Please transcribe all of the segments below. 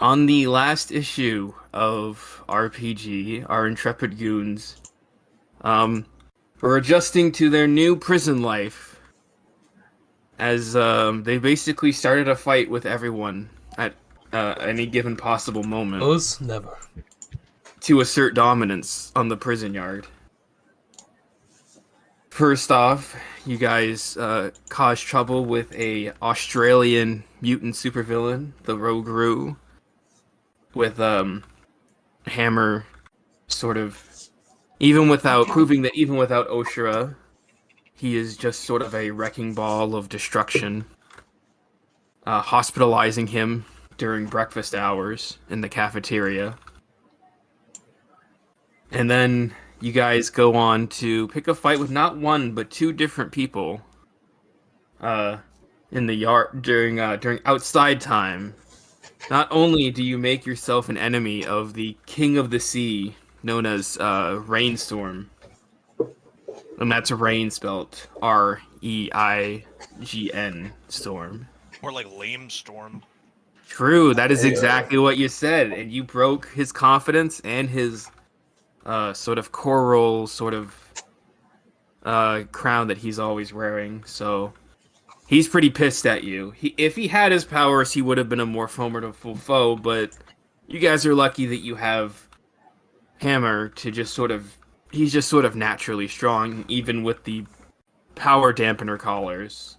On the last issue of RPG, our intrepid goons, um, were adjusting to their new prison life as they basically started a fight with everyone at any given possible moment Us? Never. to assert dominance on the prison yard. First off, you guys caused trouble with a Australian mutant supervillain, the Rogue Roo, with Hammer sort of even without Oshira, he is just sort of a wrecking ball of destruction, hospitalizing him during breakfast hours in the cafeteria. And then you guys go on to pick a fight with not one but two different people uh, in the yard during outside time. Not only do you make yourself an enemy of the King of the Sea, known as Rainstorm, and that's rain spelt Reign storm. Or like lame storm. True, that is exactly what you said, and you broke his confidence and his sort of coral sort of crown that he's always wearing. So he's pretty pissed at you. If he had his powers, he would have been a more formidable foe. But you guys are lucky that you have Hammer to just sort of. He's just sort of naturally strong, even with the power dampener collars.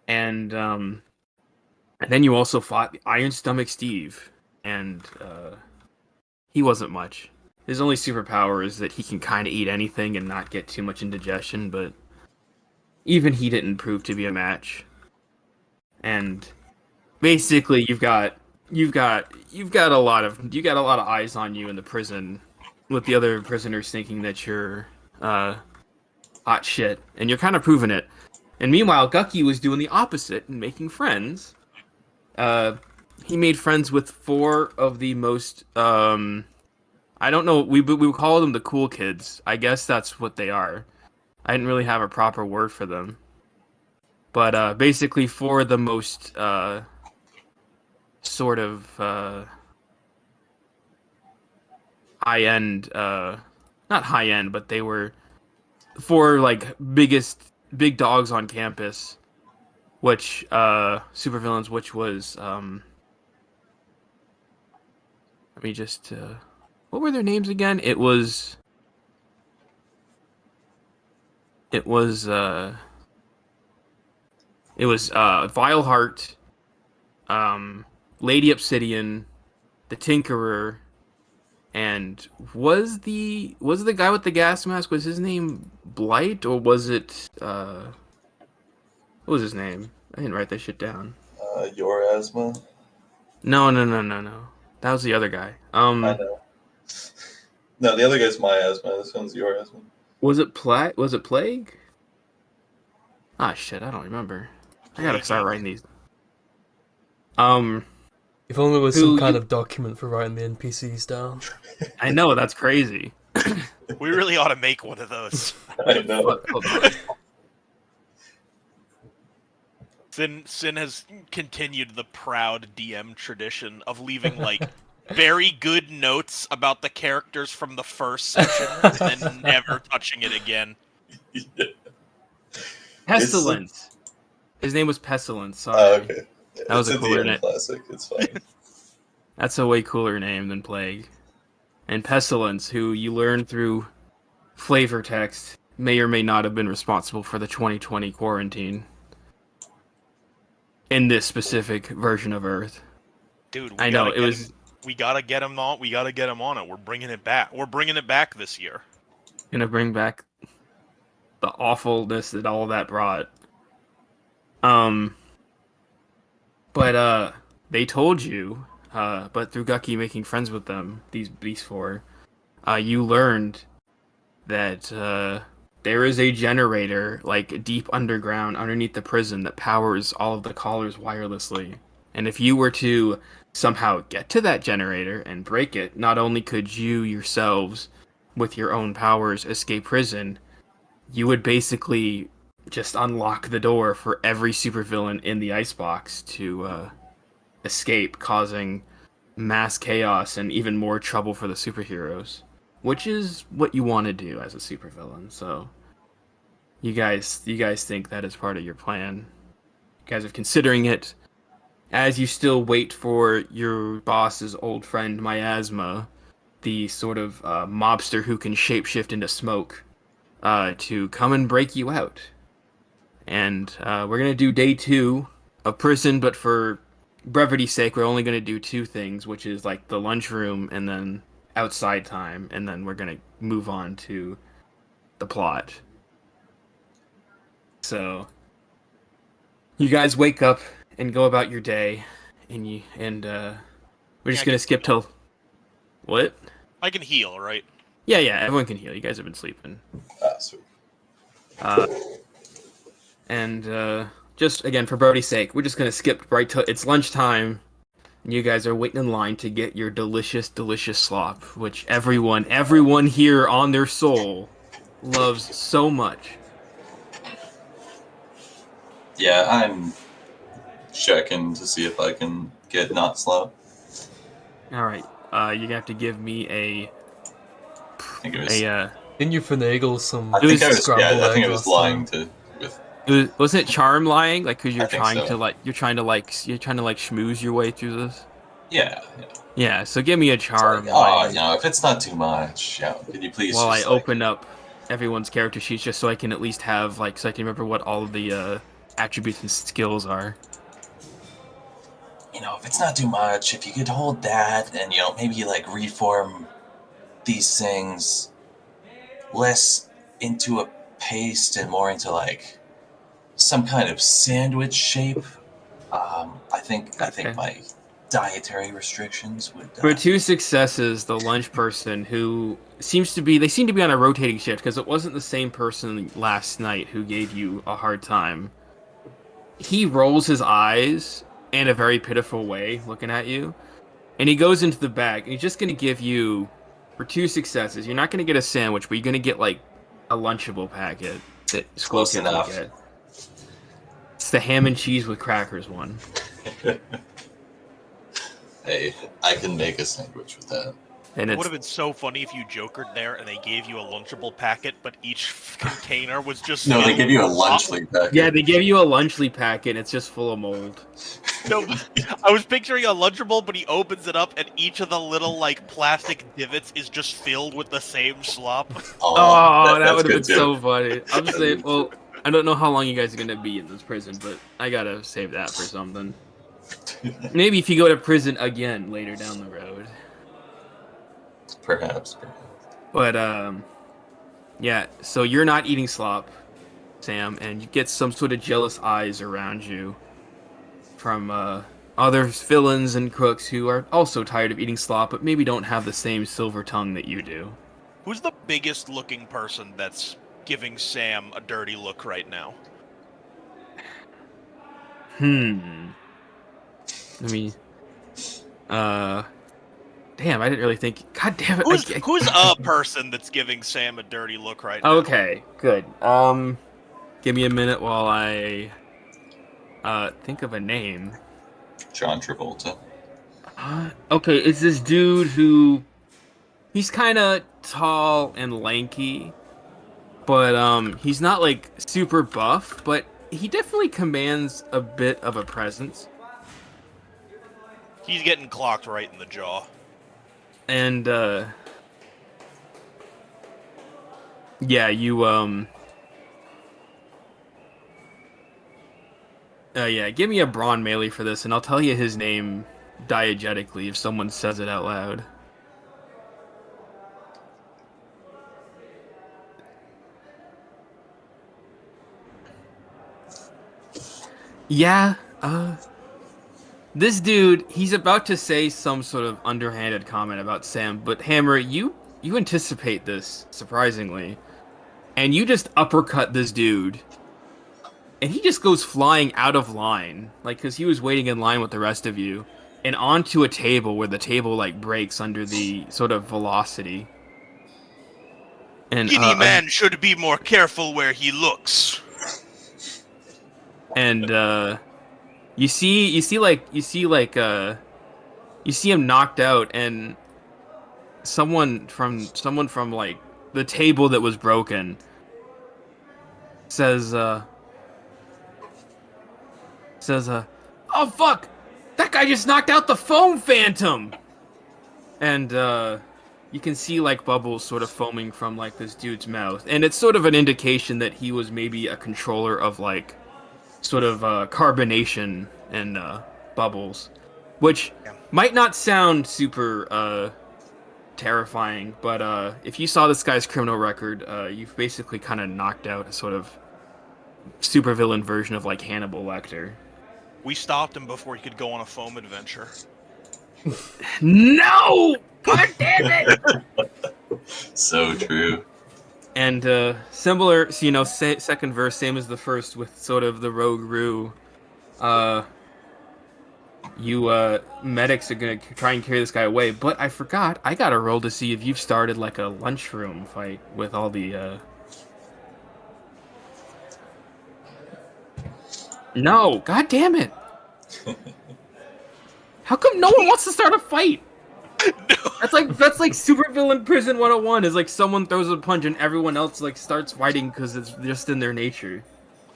And then you also fought Iron Stomach Steve, and he wasn't much. His only superpower is that he can kind of eat anything and not get too much indigestion, but even he didn't prove to be a match. And basically, you've got a lot of eyes on you in the prison, with the other prisoners thinking that you're hot shit, and you're kind of proving it. And meanwhile, Gucky was doing the opposite and making friends. He made friends with four of the most I don't know, we would call them the cool kids. I guess that's what they are. I didn't really have a proper word for them. But basically four of the most sort of high end, not high end, but they were four like big dogs on campus, which supervillains, which was let me just what were their names again? It was Vileheart, Lady Obsidian, the Tinkerer, and was the guy with the gas mask, was his name Blight, or was it what was his name? I didn't write that shit down. Your asthma. No. That was the other guy. I know. No, the other guy's my asthma. This one's your asthma. Was it Plague? Ah, shit, I don't remember. I gotta start writing these. If only there was some kind of document for writing the NPCs down. I know, that's crazy. We really ought to make one of those. I know. Sin has continued the proud DM tradition of leaving like very good notes about the characters from the first session and then never touching it again. Pestilence. His name was Pestilence. Sorry. Oh, okay. Yeah, That was a cooler name. Classic. It's fine. That's a way cooler name than Plague. And Pestilence, who you learn through flavor text, may or may not have been responsible for the 2020 quarantine in this specific version of Earth. Dude, I know, it was we gotta get him on. We gotta get him on it. We're bringing it back. We're bringing it back this year. gonna bring back the awfulness that all of that brought. But they told you, but through Gucky making friends with them, these four, you learned that there is a generator like deep underground underneath the prison that powers all of the collars wirelessly. And if you were to somehow get to that generator and break it, not only could you yourselves, with your own powers, escape prison, you would basically just unlock the door for every supervillain in the Icebox to escape, causing mass chaos and even more trouble for the superheroes, which is what you want to do as a supervillain. So you guys think that is part of your plan. You guys are considering it as you still wait for your boss's old friend Miasma, the sort of mobster who can shapeshift into smoke, to come and break you out. And we're gonna do day 2 of prison, but for brevity's sake, we're only gonna do 2 things, which is like the lunchroom and then outside time, and then we're gonna move on to the plot. So you guys wake up and go about your day, and we're just gonna skip till what? I can heal, right? Yeah, everyone can heal. You guys have been sleeping. Ah, sweet. And just again for Brody's sake, we're just gonna skip right till it's lunchtime. And you guys are waiting in line to get your delicious, delicious slop, which everyone here on their soul loves so much. Yeah, I'm checking to see if I can get not slop. All right, you're gonna have to give me I think it was. Didn't you finagle some I think I was. Yeah, scrambled I think I eggs was last lying time? wasn't it charm lying? Like, cause I think so. you're trying to schmooze your way through this. Yeah. Yeah, so give me a charm. Like, if it's not too much, could you please? While just, I open up everyone's character sheets, just so I can at least have so I can remember what all of the attributes and skills are. If it's not too much, if you could hold that and maybe reform these things less into a paste and more into some kind of sandwich shape. I think my dietary restrictions would. For 2 successes, the lunch person who seem to be on a rotating shift because it wasn't the same person last night who gave you a hard time. He rolls his eyes in a very pitiful way, looking at you, and he goes into the bag. And he's just gonna give you, for 2 successes, you're not gonna get a sandwich, but you're gonna get a Lunchable packet that Close Squilkin will enough. get. It's the ham and cheese with crackers one. Hey, I can make a sandwich with that. And It it's would have been so funny if you jokered there and they gave you a Lunchable packet, but each container was just No, they filled give you a with lunchly packet. yeah, they give you a Lunchly packet. And it's just full of mold. No, I was picturing a Lunchable, but he opens it up and each of the little plastic divots is just filled with the same slop. Oh, that that's would have been good, too. so funny. I'm saying, well, I don't know how long you guys are gonna be in this prison, but I gotta save that for something. Maybe if you go to prison again later down the road. Perhaps. But yeah. So you're not eating slop, Sam, and you get some sort of jealous eyes around you from other villains and crooks who are also tired of eating slop, but maybe don't have the same silver tongue that you do. Who's the biggest looking person that's giving Sam a dirty look right now? I mean, damn, I didn't really think. God damn it! Who's a person that's giving Sam a dirty look right now? Okay, good. Give me a minute while I think of a name. John Travolta. Okay, it's this dude who he's kind of tall and lanky, but he's not super buff, but he definitely commands a bit of a presence. He's getting clocked right in the jaw. And yeah, you yeah, give me a brawn melee for this, and I'll tell you his name diegetically if someone says it out loud. Yeah, this dude, he's about to say some sort of underhanded comment about Sam, but Hammer, you anticipate this, surprisingly. And you just uppercut this dude. And he just goes flying out of line, because he was waiting in line with the rest of you, and onto a table where the table, breaks under the sort of velocity. And, Skinny man should be more careful where he looks. And, You see him knocked out, and someone from like the table that was broken says says oh fuck, that guy just knocked out the foam phantom, and you can see like bubbles sort of foaming from like this dude's mouth, and it's sort of an indication that he was maybe a controller of like sort of carbonation and bubbles, which might not sound super terrifying, but if you saw this guy's criminal record, you've basically kind of knocked out a sort of supervillain version of like Hannibal Lecter. We stopped him before he could go on a foam adventure. No! God damn it! So true. And similar, so, you know, second verse, same as the first, with sort of the Rogue Roo. You medics are gonna try and carry this guy away, but I forgot. I got a roll to see if you've started like a lunchroom fight with all the. No, god damn it! How come no one wants to start a fight? That's like supervillain prison 101 is like someone throws a punch and everyone else like starts fighting because it's just in their nature.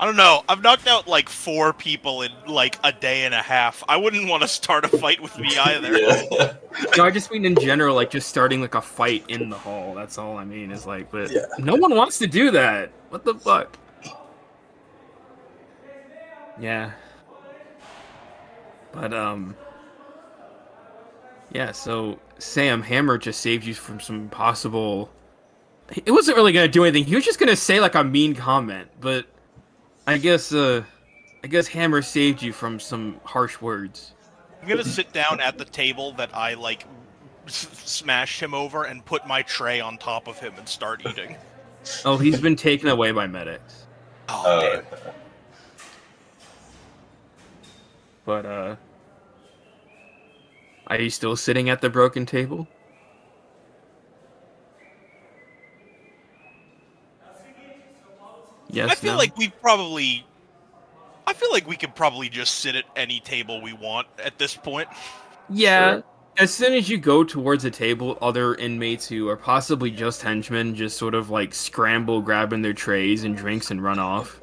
I don't know. I've knocked out like 4 people in like a day and a half. I wouldn't want to start a fight with me either. Yeah. No, I just mean in general, like just starting like a fight in the hall. That's all I mean is like, but Yeah. no one wants to do that. What the fuck? Yeah. But yeah. So Sam Hammer just saved you from some possible. It wasn't really gonna do anything. He was just gonna say like a mean comment, but I guess Hammer saved you from some harsh words. I'm gonna sit down at the table that I like smashed him over and put my tray on top of him and start eating. Oh, he's been taken away by medics. Oh, damn. But are you still sitting at the broken table? Yes. I feel like we could probably just sit at any table we want at this point. Yeah. Sure. As soon as you go towards a table, other inmates who are possibly just henchmen just sort of like scramble, grabbing their trays and drinks and run off.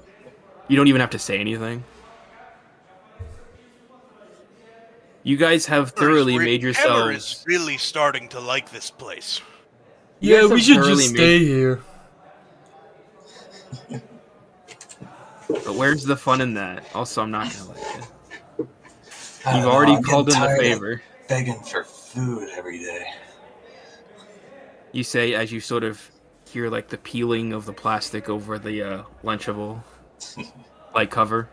You don't even have to say anything. You guys have thoroughly made Hammer yourselves. is really starting to like this place. You Yeah, guys we have should thoroughly just stay here. But where's the fun in that? Also, I'm not gonna let you. I You've don't know, already I'm called in getting the tired of favor. begging for food every day. You say as you sort of hear like the peeling of the plastic over the Lunchable light cover.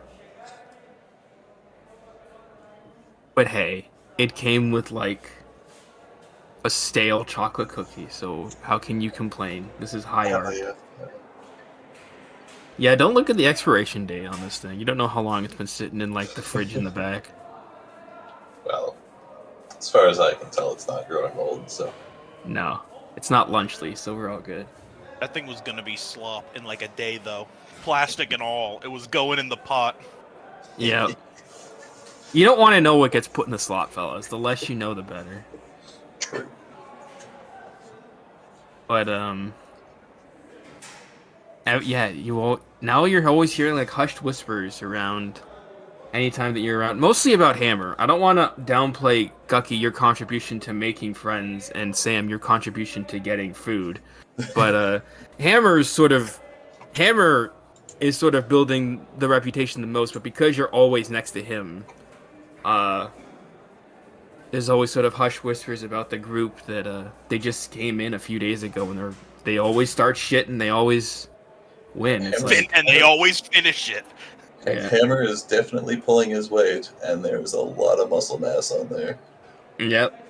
But hey, it came with like a stale chocolate cookie, so how can you complain? This is high art. Yeah. Yeah, don't look at the expiration date on this thing. You don't know how long it's been sitting in like the fridge in the back. Well, as far as I can tell, it's not growing old, so. No, it's not Lunchly, so we're all good. That thing was gonna be slop in like a day, though. Plastic and all. It was going in the pot. Yeah. You don't want to know what gets put in the slot, fellas. The less you know, the better. True. But yeah, now you're always hearing like hushed whispers around anytime that you're around, mostly about Hammer. I don't want to downplay Gucky your contribution to making friends and Sam your contribution to getting food, but Hammer is sort of building the reputation the most. But because you're always next to him, there's always sort of hushed whispers about the group that they just came in a few days ago, and they always start shit and they always win. It's like, And they always finish it. And Yeah. Hammer is definitely pulling his weight, and there's a lot of muscle mass on there. yep.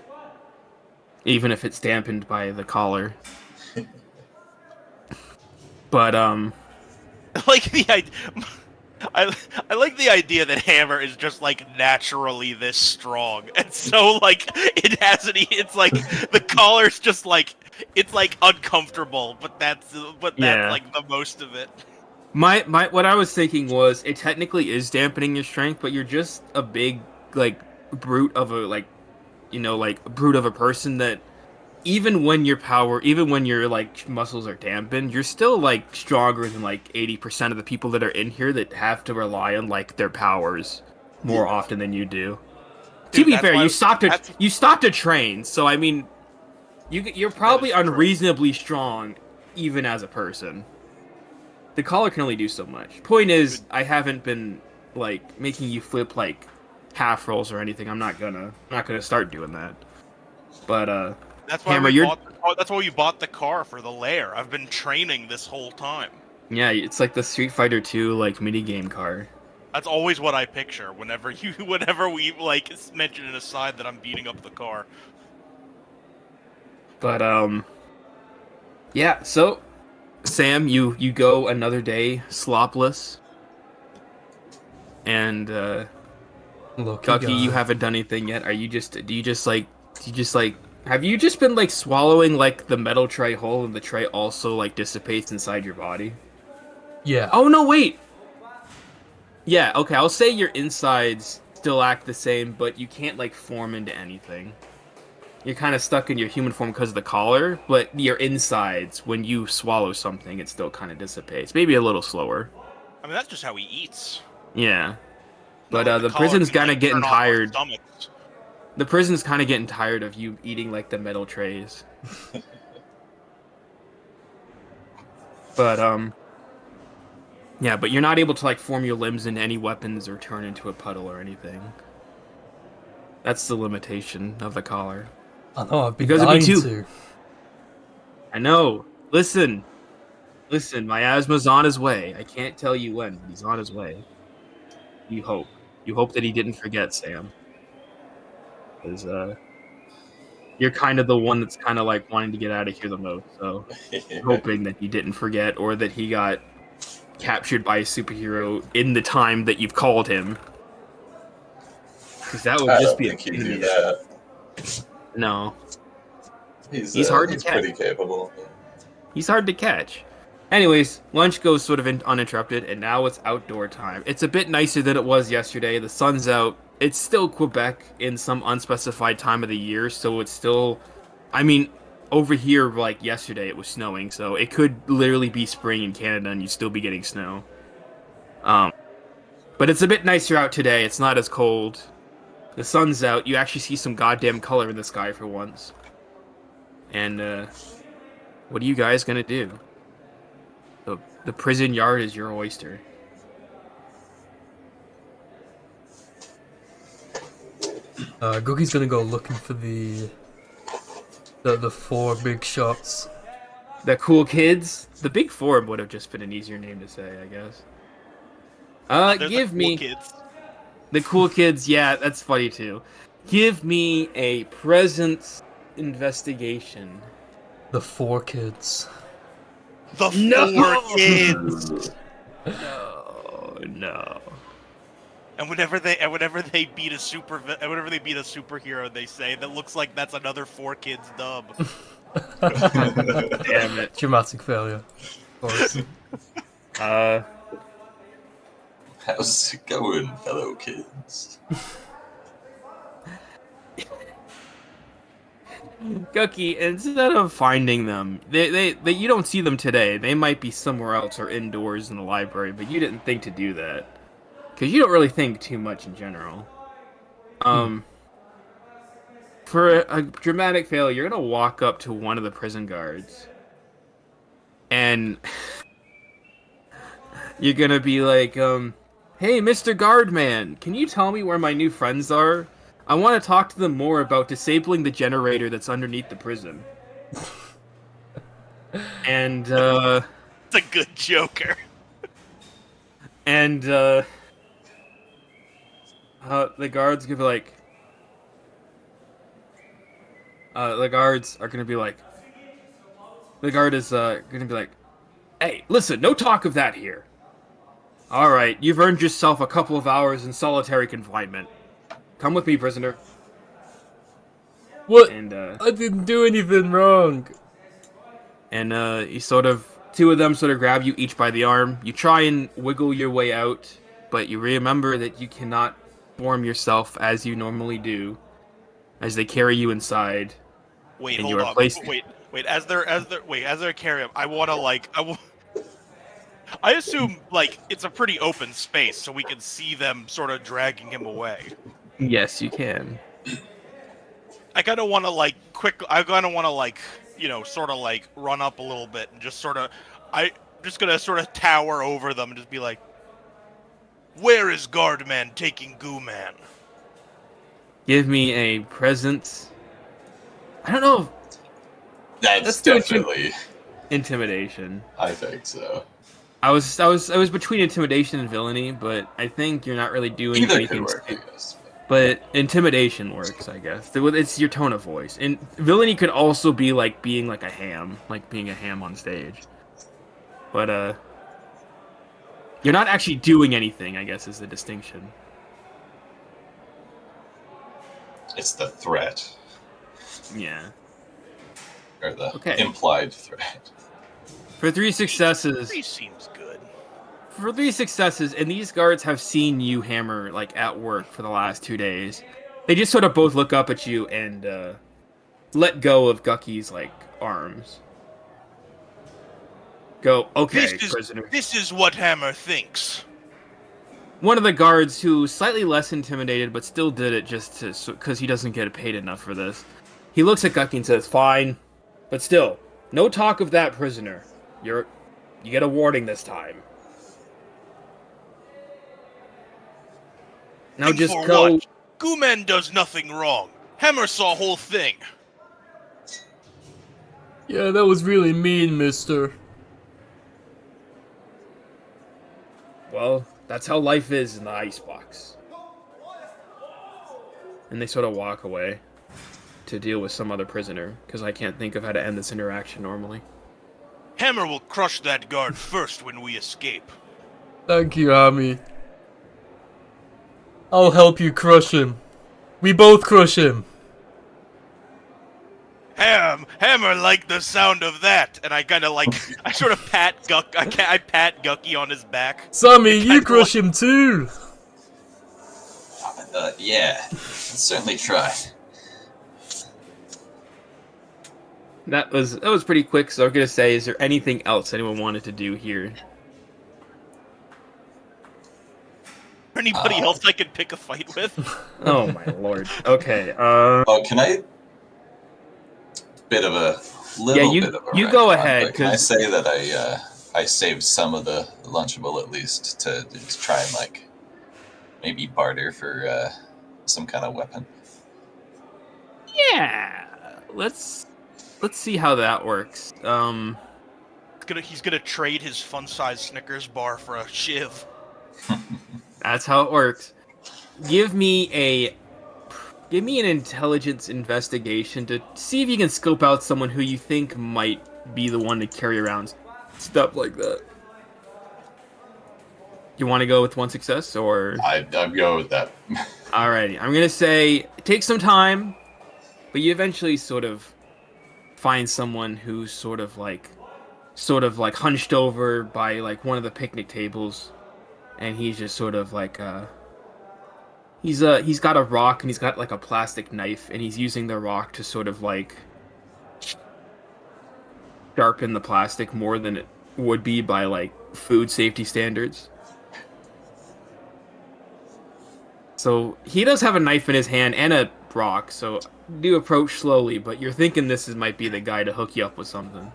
Even if it's dampened by the collar. But Like the idea. I like the idea that Hammer is just like naturally this strong, and so like it has any. It's like the collar's just like it's like uncomfortable, but that's Yeah. like the most of it. My what I was thinking was it technically is dampening your strength, but you're just a big like brute of a like brute of a person that even when your like muscles are dampened, you're still like stronger than like 80% of the people that are in here that have to rely on like their powers more often than you do. To Dude, be that's fair, why you stopped to train, so I mean, you're probably is true. unreasonably strong even as a person. The collar can only do so much. Point is, I haven't been like making you flip like half rolls or anything. I'm not gonna start doing that. But That's why Hammer, we you're bought. That's why we bought the car for the lair. I've been training this whole time. yeah, it's like the Street Fighter 2 like minigame car. That's always what I picture whenever we like mention an aside that I'm beating up the car. But yeah. So Sam, you go another day slopless, and Lucky Gucky, guy. you haven't done anything yet. Do you just like have you just been like swallowing like the metal tray whole and the tray also like dissipates inside your body? Yeah. Oh no, wait. Yeah, okay, I'll say your insides still act the same, but you can't like form into anything. You're kind of stuck in your human form because of the collar, but your insides, when you swallow something, it still kind of dissipates. Maybe a little slower. I mean, that's just how he eats. Yeah. Not But like the collar prison's can, kind of like, getting turn off our tired. stomachs. The prison's kind of getting tired of you eating like the metal trays. But yeah, but you're not able to like form your limbs into any weapons or turn into a puddle or anything. That's the limitation of the collar. I know, I've been Because it'd be dying too- to. I know. Listen, my asthma's on his way. I can't tell you when, but he's on his way. You hope. You hope that he didn't forget, Sam. Because you're kind of the one that's kind of like wanting to get out of here the most. So hoping that he didn't forget or that he got captured by a superhero in the time that you've called him. Because that would I just don't be think a he'd pain in do the that. No, He's hard to he's catch. pretty capable. He's hard to catch. Anyways, lunch goes sort of uninterrupted, and now it's outdoor time. It's a bit nicer than it was yesterday. The sun's out. It's still Quebec in some unspecified time of the year, so it's still... I mean, over here, like, yesterday it was snowing, so it could literally be spring in Canada and you'd still be getting snow. But it's a bit nicer out today. It's not as cold. The sun's out. You actually see some goddamn color in the sky for once. And, what are you guys gonna do? The prison yard is your oyster. Googie's gonna go looking for the four big shots. The cool kids? The Big Four would have just been an easier name to say, I guess. There's Give the cool me... kids. The cool kids, yeah, that's funny too. Give me a presence investigation. The four kids. The No! four kids. No. And whenever they beat a superhero, they say that looks like that's another four kids dub. Damn it. Dramatic failure. Of course. How's it going, fellow kids? Gucky, instead of finding them, they you don't see them today. They might be somewhere else or indoors in the library, but you didn't think to do that. Because you don't really think too much in general. For a dramatic failure, you're gonna walk up to one of the prison guards. And you're gonna be like, hey, Mr. Guardman, can you tell me where my new friends are? I want to talk to them more about disabling the generator that's underneath the prison. And, It's a good Joker. And, the guards gonna be like... the guards are gonna be like... The guard is, gonna be like, hey, listen, no talk of that here. Alright, you've earned yourself a couple of hours in solitary confinement. Come with me, prisoner. What? And, I didn't do anything wrong. And, he sort of Two of them sort of grab you each by the arm. You try and wiggle your way out, but you remember that you cannot form yourself as you normally do, as they carry you inside. Wait, and hold you are on. placed... Wait. As they're carrying him, I assume like it's a pretty open space, so we can see them sort of dragging him away. Yes, you can. I kind of want to like sort of like run up a little bit and just sort of, just gonna sort of tower over them and just be like, "Where is Guardman taking Goo Man?" Give me a presence. I don't know. That's Let's do definitely intimidation. I think so. I was between intimidation and villainy, but I think you're not really doing Either anything. could work, I guess. But intimidation works, I guess. It's your tone of voice. And villainy could also be like being like a ham, like being a ham on stage. But you're not actually doing anything, I guess, is the distinction. It's the threat. Yeah. Or the Okay. implied threat. For 3 successes. He seems good. For 3 successes, and these guards have seen you hammer like at work for the last 2 days. They just sort of both look up at you and let go of Gucky's like arms. Go, okay, prisoner. This is what Hammer thinks. One of the guards, who slightly less intimidated, but still did it just because he doesn't get paid enough for this. He looks at Gucky and says, "Fine, but still, no talk of that, prisoner. You get a warning this time. Now And just for go." what? Gooman does nothing wrong. Hammer saw whole thing. Yeah, that was really mean, mister. Well, that's how life is in the Icebox. And they sort of walk away to deal with some other prisoner, because I can't think of how to end this interaction normally. Hammer will crush that guard first when we escape. Thank you, Ami. I'll help you crush him. We both crush him. Hammer liked the sound of that, and I kind of like, I sort of pat I pat Gucky on his back. Sammy, you crush him too. Yeah, let's certainly try. That was pretty quick, so I'm gonna say, is there anything else anyone wanted to do here? Anybody else I could pick a fight with? Oh my lord. Okay. Oh, can I? Bit of a little you bit of a you go retcon, ahead, but can I 'cause- say that I saved some of the Lunchable at least to try and like maybe barter for some kind of weapon. Yeah. Let's see how that works. He's gonna trade his fun-sized Snickers bar for a shiv. That's how it works. Give me an intelligence investigation to see if you can scope out someone who you think might be the one to carry around stuff like that. You want to go with 1 success, or? I'd go with that. Alrighty, I'm gonna say take some time, but you eventually sort of find someone who's sort of like hunched over by like one of the picnic tables, and he's just sort of like he's got a rock and he's got like a plastic knife, and he's using the rock to sort of like sharpen the plastic more than it would be by like food safety standards. So he does have a knife in his hand and a rock, so do approach slowly, but you're thinking this might be the guy to hook you up with something.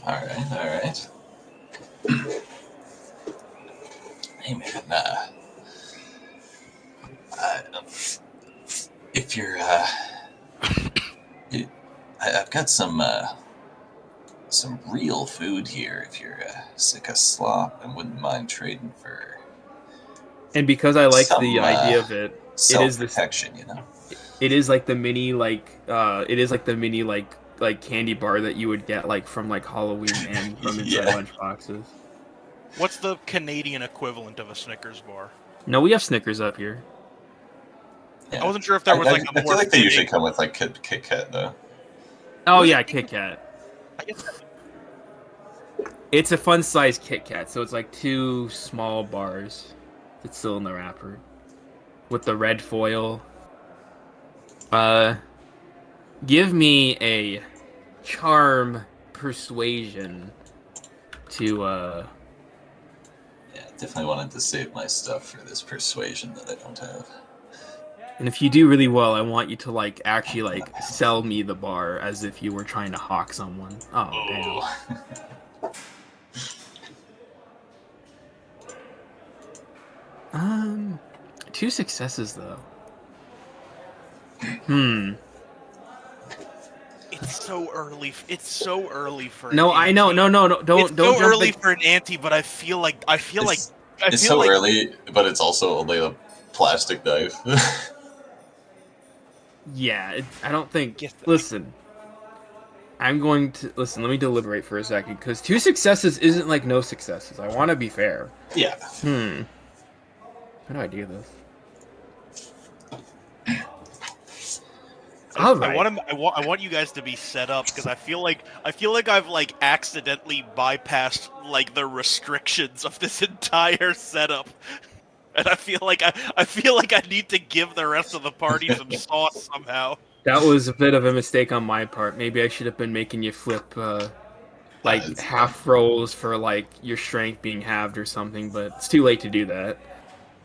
All right. Hey man, if you're I've got some real food here. If you're sick of slop and wouldn't mind trading for And because I like some, the idea of it, it is this. self-protection, you know. It is like the mini like candy bar that you would get like from like Halloween and from inside Yeah. lunchboxes. What's the Canadian equivalent of a Snickers bar? No, we have Snickers up here. Yeah. I wasn't sure if there was like a I more feel like they usually fitting- come with like Kit Kat though. Oh yeah, Kit Kat. It's a fun-sized Kit Kat, so it's like 2 small bars. It's still in the wrapper with the red foil. Give me a charm persuasion to Yeah, definitely wanted to save my stuff for this persuasion that I don't have. And if you do really well, I want you to like actually like sell me the bar as if you were trying to hawk someone. Oh, damn. 2 successes though. It's so early. It's so early for. No, I know. No. Don't. It's Don't so jump early the... for an ante, but I feel like. It's so early, but it's also only a plastic knife. Yeah, I don't think. Get the- Listen, I'm going to listen. Let me deliberate for a second, because 2 successes isn't like no successes. I want to be fair. Yeah. How do I do this? All right. I want you guys to be set up because I feel like I've like accidentally bypassed like the restrictions of this entire setup, and I feel like I need to give the rest of the party some sauce somehow. That was a bit of a mistake on my part. Maybe I should have been making you flip like half rolls for like your strength being halved or something, but it's too late to do that.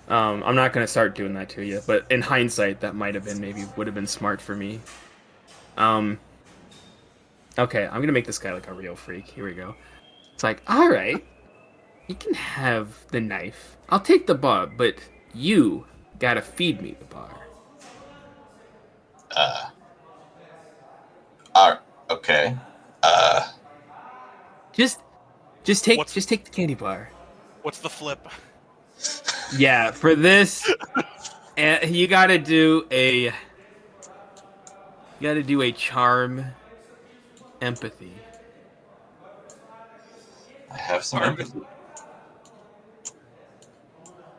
I'm not gonna start doing that to you, but in hindsight, that might have been would have been smart for me. Okay, I'm gonna make this guy like a real freak. Here we go. It's like, all right, you can have the knife. I'll take the bar, but you gotta feed me the bar. Okay. Just take the candy bar. What's the flip? Yeah, for this, you gotta do a charm empathy. I have some empathy.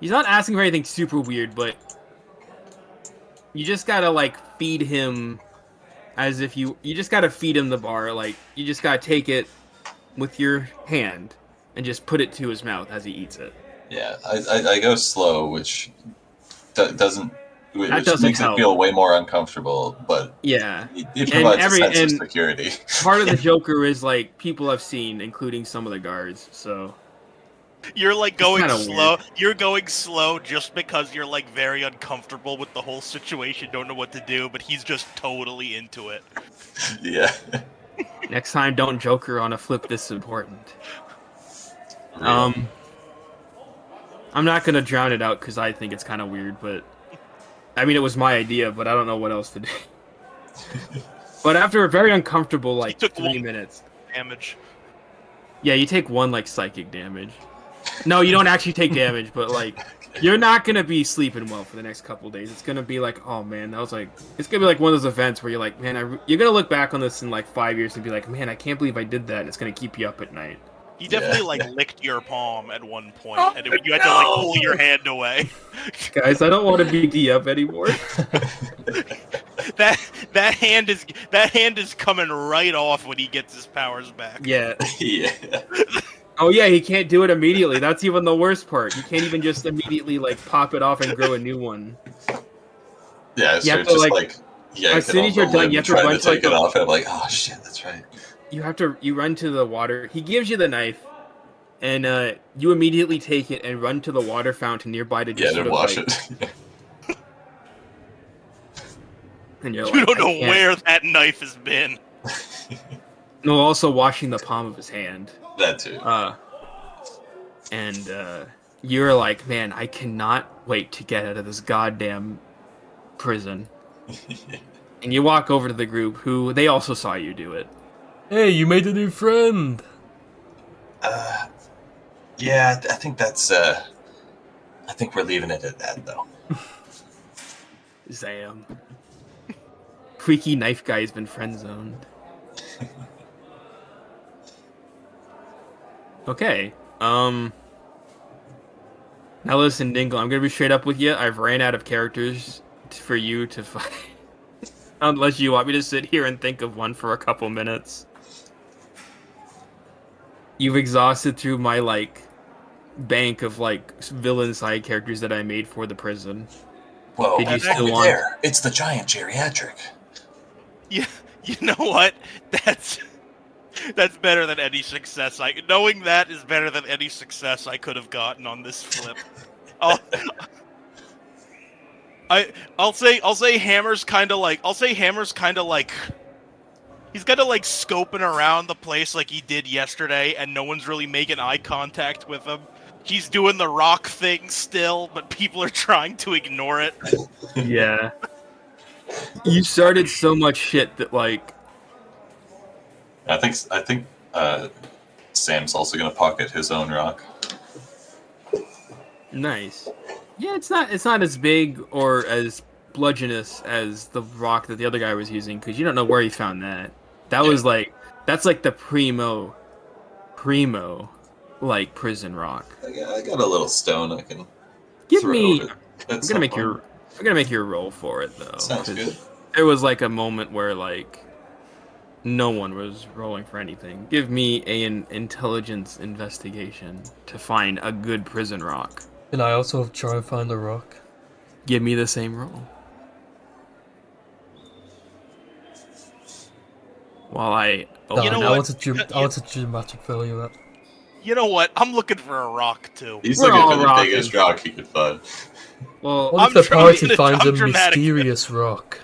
He's not asking for anything super weird, but you just gotta like feed him as if you just gotta feed him the bar. Like you just gotta take it with your hand and just put it to his mouth as he eats it. Yeah, I go slow, which doesn't makes help. it feel way more uncomfortable, but yeah, it provides a sense of security. Part of the Joker is like people I've seen, including some of the guards. So you're like going slow. Weird. You're going slow just because you're like very uncomfortable with the whole situation, don't know what to do, but he's just totally into it. Yeah. Next time, don't Joker on a flip this important. Real. I'm not gonna drown it out because I think it's kind of weird, but I mean it was my idea, but I don't know what else to do. But after a very uncomfortable like 3 minutes, Damage. yeah, you take 1 like psychic damage. No, you don't actually take damage, but like you're not gonna be sleeping well for the next couple days. It's gonna be like, oh man, that was like, it's gonna be like one of those events where you're like, man, you're gonna look back on this in like 5 years and be like, man, I can't believe I did that. And it's gonna keep you up at night. He definitely like licked your palm at one point, and you had to like pull your hand away. Guys, I don't want to be DM anymore. that hand is coming right off when he gets his powers back. Yeah. Yeah. Oh yeah, he can't do it immediately. That's even the worst part. You can't even just immediately like pop it off and grow a new one. Yeah, so You have to, just like, yeah. as soon as you're done, you have to try run to to, take like, it off, and I'm like, oh shit, that's right. You run to the water. He gives you the knife, and you immediately take it and run to the water fountain nearby to just to wash it. And you're You like, don't know I can't. where that knife has been. No, also washing the palm of his hand. That too. And you're like, man, I cannot wait to get out of this goddamn prison. And you walk over to the group, who they also saw you do it. Hey, you made a new friend. Yeah, I think that's. I think we're leaving it at that, though. Zam. Freaky knife guy has been friend zoned. Okay. Now listen, Dingle, I'm gonna be straight up with you. I've ran out of characters for you to fight. Unless you want me to sit here and think of one for a couple minutes. You've exhausted through my like bank of like villain side characters that I made for the prison. Whoa, Did you still over want- there? It's the giant geriatric. Yeah, you know what? That's better than any success. Knowing that is better than any success I could have gotten on this flip. I'll say Hammer's kind of like he's kind of like scoping around the place like he did yesterday, and no one's really making eye contact with him. He's doing the rock thing still, but people are trying to ignore it. Yeah. You started so much shit that like I think Sam's also gonna pocket his own rock. nice. Yeah, it's not as big or as bludgeonous as the rock that the other guy was using because you don't know where he found that. That was like that's like the primo like prison rock. I got a little stone I can Give throw me. it. I'm gonna make you a roll for it though. Sounds 'cause good. There was like a moment where like no one was rolling for anything. Give me an intelligence investigation to find a good prison rock. And I also try and find a rock. Give me the same roll. While I You know I what? want a dramatic failure. That. You know what? I'm looking for a rock too. He's We're looking all for the rocking. biggest rock he could find. well, What if I'm the party trying to- finds I'm a dramatic. mysterious rock?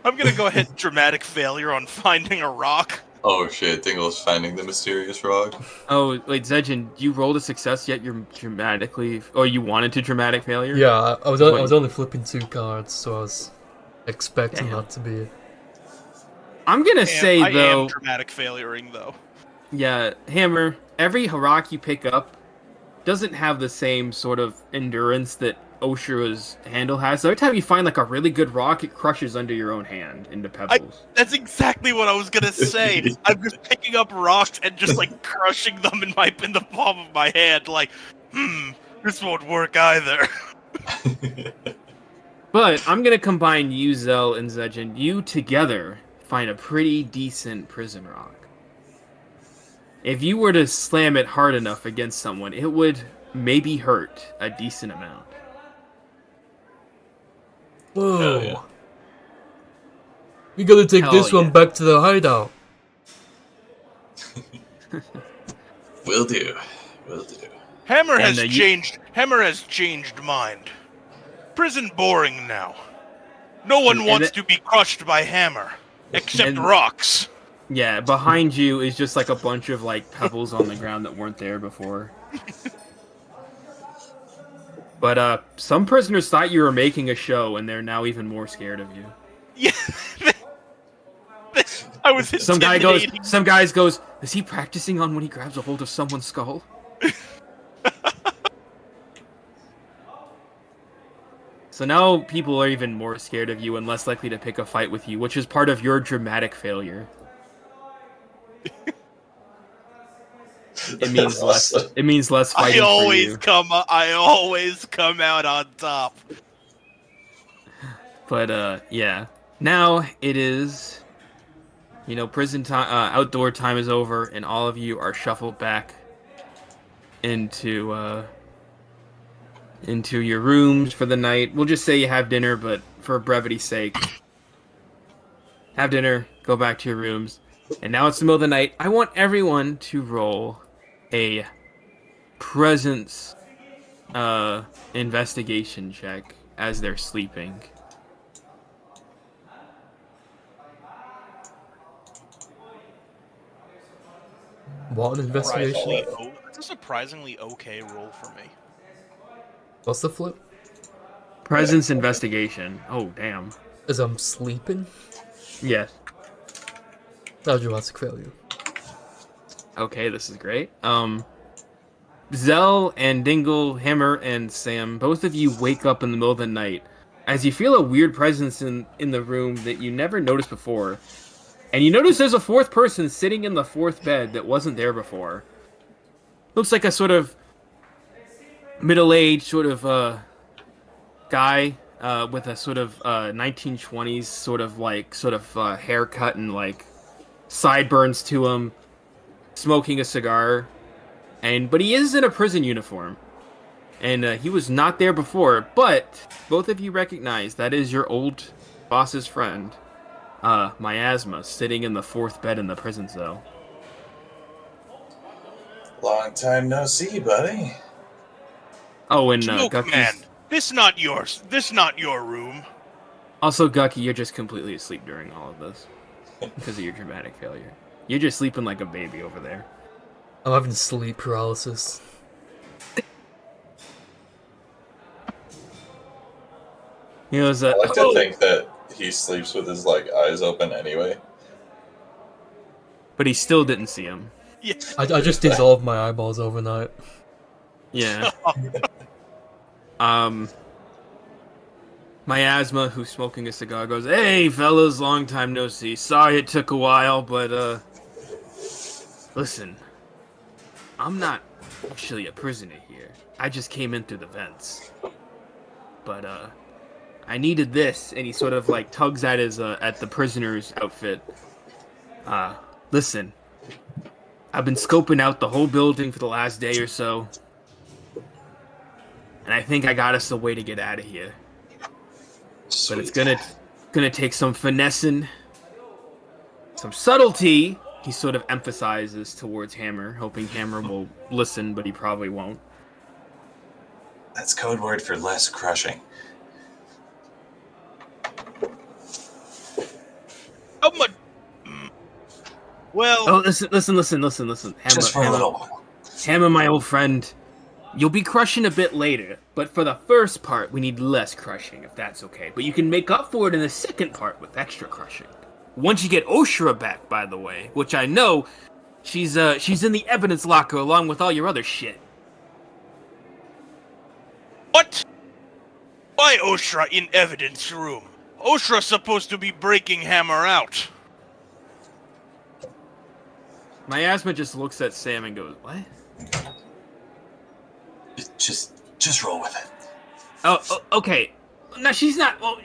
I'm gonna go ahead dramatic failure on finding a rock. Oh shit, Dingle's finding the mysterious rock. oh wait, Zedjin, you rolled a success yet? You're dramatically, or you wanted to dramatic failure? Yeah, I was only flipping 2 cards, so I was expecting Damn. that to be. I'm gonna say I though. am dramatic failuring though. Yeah, Hammer, every rock you pick up doesn't have the same sort of endurance that Oshira's handle has. So every time you find like a really good rock, it crushes under your own hand into pebbles. That's exactly what I was gonna say. I'm just picking up rocks and just like crushing them in the palm of my hand. Like, this won't work either. But I'm gonna combine you, Zell, and Zedjin. You together find a pretty decent prison rock. If you were to slam it hard enough against someone, it would maybe hurt a decent amount. Whoa! Hell yeah. We gotta take Hell this one yeah. back to the hideout. Will do. Hammer And, has you- changed. Hammer has changed mind. Prison boring now. No one And wants it- to be crushed by Hammer, except And- rocks. Yeah, behind you is just like a bunch of like pebbles on the ground that weren't there before. But some prisoners thought you were making a show, and they're now even more scared of you. Yeah. I was Some intimidating. guys goes, is he practicing on when he grabs a hold of someone's skull? So now people are even more scared of you and less likely to pick a fight with you, which is part of your dramatic failure. It means less. Awesome. It means less fighting I for you. I always come out on top. But yeah. Now it is, prison time, outdoor time is over, and all of you are shuffled back into your rooms for the night. We'll just say you have dinner, but for brevity's sake, have dinner, go back to your rooms. And now it's the middle of the night. I want everyone to roll a presence investigation check as they're sleeping. What an investigation? It's a surprisingly okay roll for me. What's the flip? Presence investigation. Oh, damn. As I'm sleeping? Yes. That dramatic failure. Okay, this is great. Zell and Dingle, Hammer, and Sam, both of you wake up in the middle of the night as you feel a weird presence in the room that you never noticed before. And you notice there's a fourth person sitting in the fourth bed that wasn't there before. Looks like a sort of middle-aged sort of guy with a sort of 1920s sort of haircut and like sideburns to him, smoking a cigar. but he is in a prison uniform, and he was not there before. But both of you recognize that is your old boss's friend, Miasma, sitting in the 4th bed in the prison cell. Long time no see, buddy. Oh, and Smoke Gucky's... man, this not yours. This not your room. Also, Gucky, you're just completely asleep during all of this because of your dramatic failure. You're just sleeping like a baby over there. I'm having sleep paralysis. He was, I like to think that he sleeps with his eyes open anyway. but he still didn't see him. Yeah. I just dissolved my eyeballs overnight. Yeah. Miasma, who's smoking a cigar, goes, "Hey, fellas, long time no see. Sorry it took a while, but, listen, I'm not actually a prisoner here. I just came in through the vents. But, I needed this," and he sort of, tugs at his, at the prisoner's outfit. Listen, I've been scoping out the whole building for the last day or so, and I think I got us a way to get out of here. Sweet. But it's gonna take some finessing, some subtlety. He sort of emphasizes towards Hammer, hoping Hammer will listen, but he probably won't. That's code word for less crushing. How much? Well, Oh, listen. Hammer, Just for a little while. Hammer, my old friend, you'll be crushing a bit later, but for the first part, we need less crushing, if that's okay. But you can make up for it in the second part with extra crushing. Once you get Oshra back, by the way, which I know, she's in the evidence locker along with all your other shit. what? Why Oshra in evidence room? Oshra's supposed to be breaking Hammer out. Miasma just looks at Sam and goes, "What?" Just roll with it. Oh, okay. No, she's not. Well,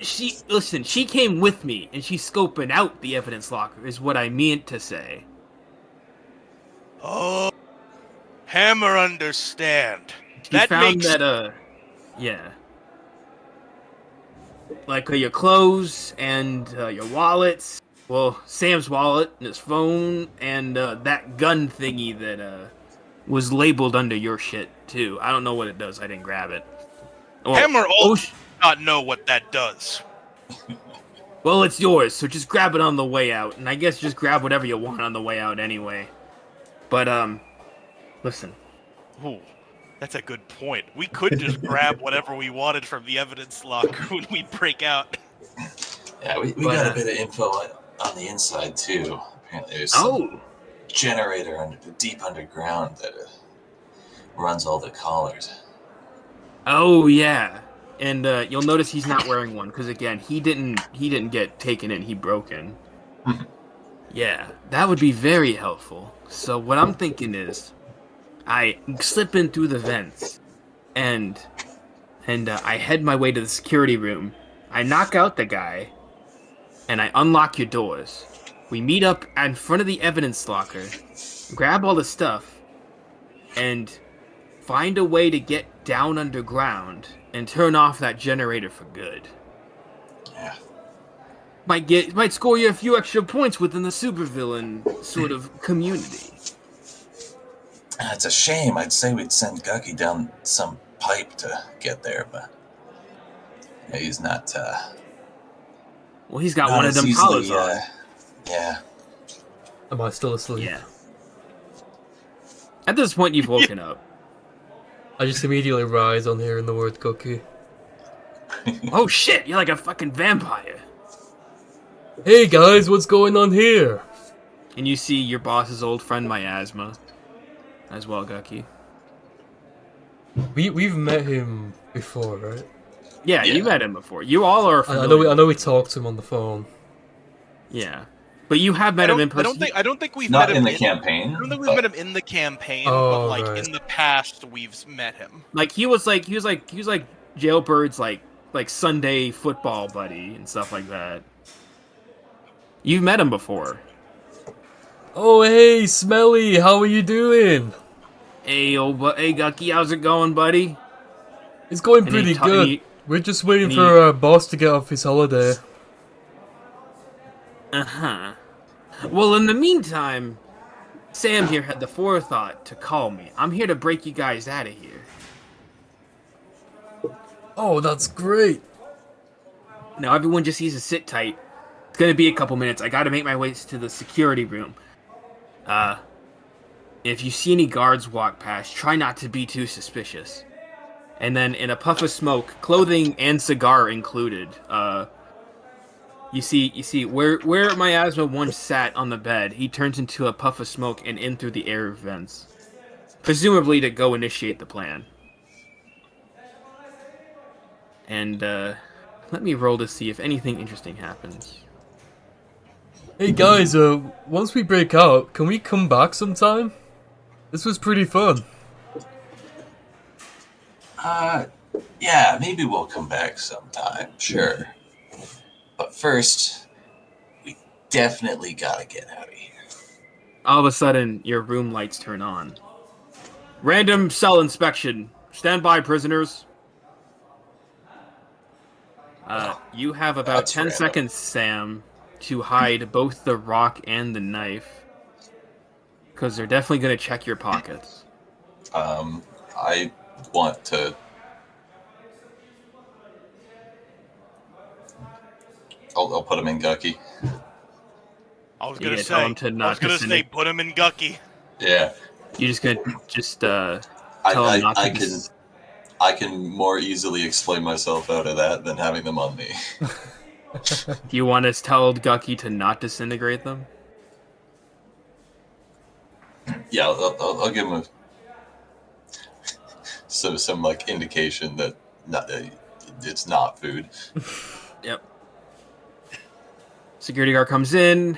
listen. She came with me, and she's scoping out the evidence locker. Is what I meant to say. Oh, Hammer understand. She That found makes that. Yeah. Your clothes and your wallets. Well, Sam's wallet and his phone and that gun thingy that was labeled under your shit too. I don't know what it does. I didn't grab it. Well, Hammer also does not know what that does. Well, it's yours, so just grab it on the way out, and I guess just grab whatever you want on the way out anyway. But listen. Ooh, that's a good point. We could just grab whatever we wanted from the evidence locker when we break out. Yeah, we got a bit of info on the inside too. Apparently, there's some generator deep underground that runs all the collars. Oh yeah, and you'll notice he's not wearing one because again, he didn't get taken in. He broke in. Yeah, that would be very helpful. So what I'm thinking is, I slip in through the vents, and I head my way to the security room. I knock out the guy, and I unlock your doors. We meet up in front of the evidence locker, grab all the stuff, and find a way to get down underground and turn off that generator for good. Yeah. Might score you a few extra points within the supervillain sort of community. It's a shame. I'd say we'd send Gucky down some pipe to get there, but he's not. Well, he's got not one of them collars on. Yeah. Am I still asleep? Yeah. At this point, you've woken up. I just immediately rise on hearing the word cookie. Oh shit! You're like a fucking vampire. Hey guys, what's going on here? And you see your boss's old friend Miasma, as well, Gucky. We've met him before, right? Yeah, you met him before. You all are I familiar. know we talked to him on the phone. Yeah, but you have met him in person. I don't think we've Not met him in the campaign. I don't think we've met him in the campaign, Oh, but right. in the past we've met him. Like he was like Jailbird's like Sunday football buddy and stuff like that. You've met him before. Oh hey, Smelly, how are you doing? Hey, hey, Gucky, how's it going, buddy? It's going And he pretty ta- and good. he- We're just waiting and for he- our boss to get off his holiday. Uh-huh. Well, in the meantime, Sam here had the forethought to call me. I'm here to break you guys out of here. Oh, that's great. Now, everyone just needs to sit tight. It's gonna be a couple minutes. I gotta make my way to the security room. If you see any guards walk past, try not to be too suspicious. And then, in a puff of smoke, clothing and cigar included, you see, where Miasma once sat on the bed, he turns into a puff of smoke and in through the air vents. Presumably to go initiate the plan. And, let me roll to see if anything interesting happens. Hey guys, once we break out, can we come back sometime? This was pretty fun. Yeah, maybe we'll come back sometime, sure. But first, we definitely gotta get out of here. All of a sudden, your room lights turn on. Random cell inspection. Stand by, prisoners. You have about That's 10 random. seconds, Sam, to hide both the rock and the knife. Because they're definitely going to check your pockets. I want to. I'll put him in Gucky. I was You gonna gonna tell say. him to I not was gonna to say, put him in Gucky. Yeah, You're just going to tell him not to... I can more easily explain myself out of that than having them on me. Do you want to tell Gucky to not disintegrate them? Yeah, I'll give him some like indication that it's not food. Yep. Security guard comes in.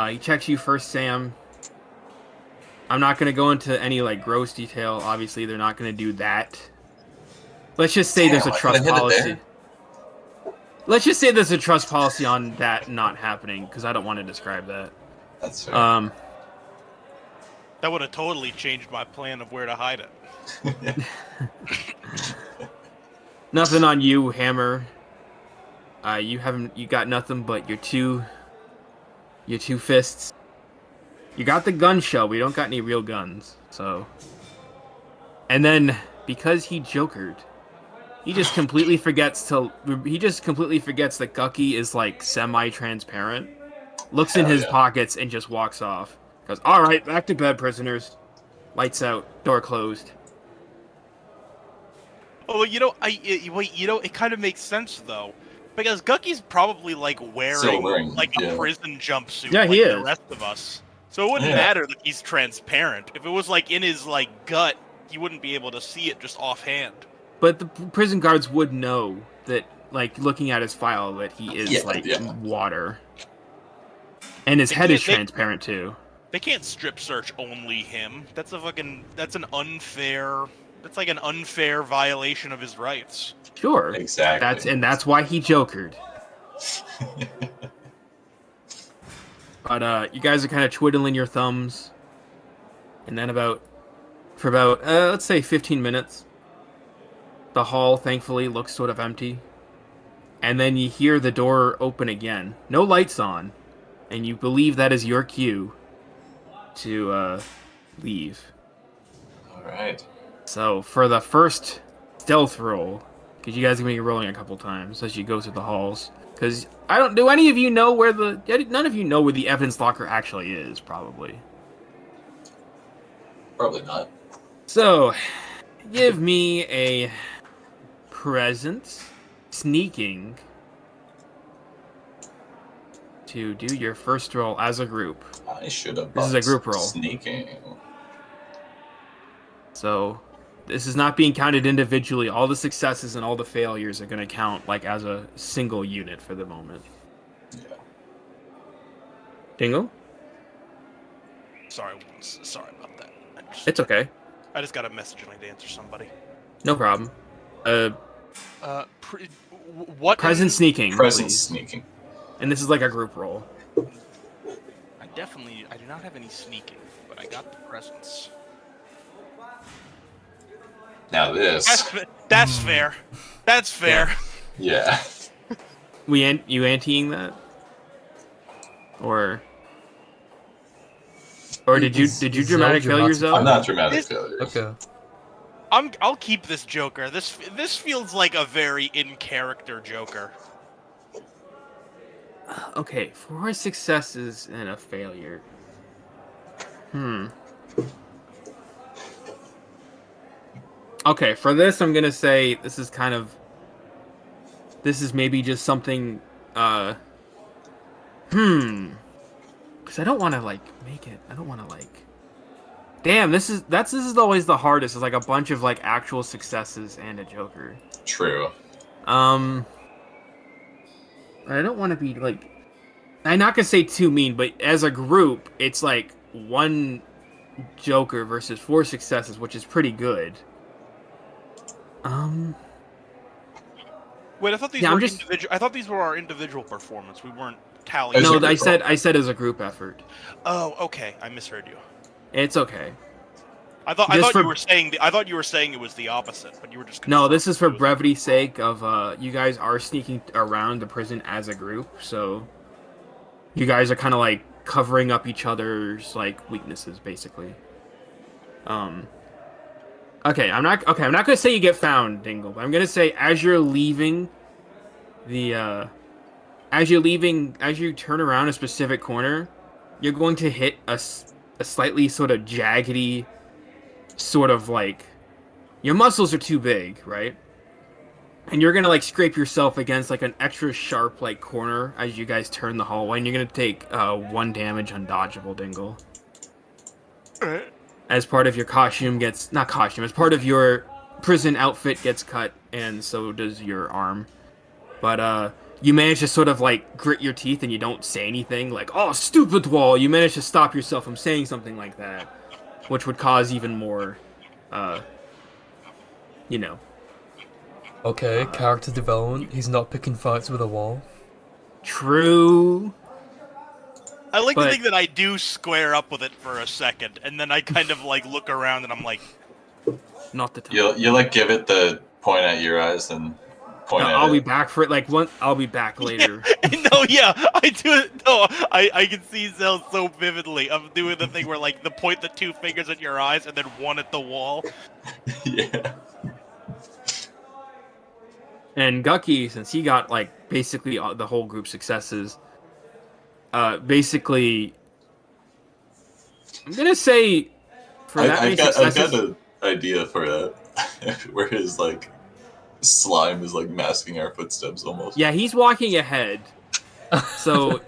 He checks you first, Sam. I'm not going to go into any like gross detail. Obviously, they're not going to do that. Let's just say there's a Damn, I trust could've hit it policy. there. Let's just say there's a trust policy on that not happening, because I don't want to describe that. That's fair. That would have totally changed my plan of where to hide it. Nothing on you, Hammer. You got nothing but your two fists. You got the gun shell. We don't got any real guns, so. And then because he jokered, he just completely forgets that Gucky is like semi-transparent. Looks in Hell his yeah. pockets and just walks off. Goes, all right, back to bed, prisoners. Lights out, door closed. Oh, it kind of makes sense though, because Gucky's probably like wearing like a yeah. prison jumpsuit, Yeah, like he the is. rest of us. So it wouldn't Yeah. matter that he's transparent. If it was like in his like gut, you wouldn't be able to see it just offhand. But the prison guards would know that, like, looking at his file, that he is, water. And his head is transparent, too. They can't strip search only him. That's an unfair violation of his rights. Sure. Exactly. That's why he jokered. But, you guys are kind of twiddling your thumbs. And then for about, let's say 15 minutes, the hall, thankfully, looks sort of empty. And then you hear the door open again. No lights on. And you believe that is your cue to, leave. Alright. So, for the first stealth roll, because you guys are going to be rolling a couple times as you go through the halls. Because, do any of you know none of you know where the evidence locker actually is, probably. Probably not. So, give me a presence sneaking to do your first roll as a group. I should have. This is a group roll. Sneaking. So, this is not being counted individually. All the successes and all the failures are going to count like as a single unit for the moment. Yeah. Dingle? Sorry about that. It's okay. I just got a message and I need to answer somebody. No problem. What? Presence sneaking. Presence please. sneaking. And this is like a group roll. I do not have any sneaking, but I got the presence. Now this. That's fair. That's fair. Yeah. You anteing that? Or did you Is dramatic Zell fail yourself? I'm not dramatic This- failures. Okay. I'll keep this Joker. This feels like a very in character Joker. Okay, 4 successes and a failure. Okay, for this I'm gonna say this is maybe just something because I don't want to like make it. I don't want to like. Damn, this is always the hardest. It's like a bunch of like actual successes and a Joker. True. I don't want to be like. I'm not gonna say too mean, but as a group, it's like 1 Joker versus 4 successes, which is pretty good. Wait, I thought these Yeah, were I'm just- individual. I thought these were our individual performance. We weren't tallying. As a No, group I said as a group effort. Oh, okay. I misheard you. It's okay. I thought Just for- you were saying I thought you were saying it was the opposite, but you were just. No, this is for confirming it was- brevity's sake of you guys are sneaking around the prison as a group, so you guys are kind of like covering up each other's like weaknesses, basically. Okay, I'm not gonna say you get found, Dingle, but I'm gonna say as you're leaving the as you turn around a specific corner, you're going to hit a slightly sort of jaggedy sort of like your muscles are too big, right? And you're gonna like scrape yourself against like an extra sharp like corner as you guys turn the hallway, and you're gonna take 1 damage undodgeable, Dingle. As part of your as part of your prison outfit gets cut, and so does your arm. But you manage to sort of like grit your teeth and you don't say anything like, "Oh, stupid wall." You manage to stop yourself from saying something like that, which would cause even more, you know. Okay, character development. He's not picking fights with a wall. True. I like to But- think that I do square up with it for a second, and then I kind of like look around and I'm like, Not the time. You like give it the point at your eyes and point at I'll it. be back for it. Like I'll be back later. no, yeah, I do it. No, I can see Zell so vividly. I'm doing the thing where like the point the 2 fingers at your eyes and then 1 at the wall. Yeah. And Gucky, since he got like basically the whole group successes, basically, I'm gonna say for that many I've got successes. an idea for that. Where his like slime is like masking our footsteps almost. Yeah, he's walking ahead, so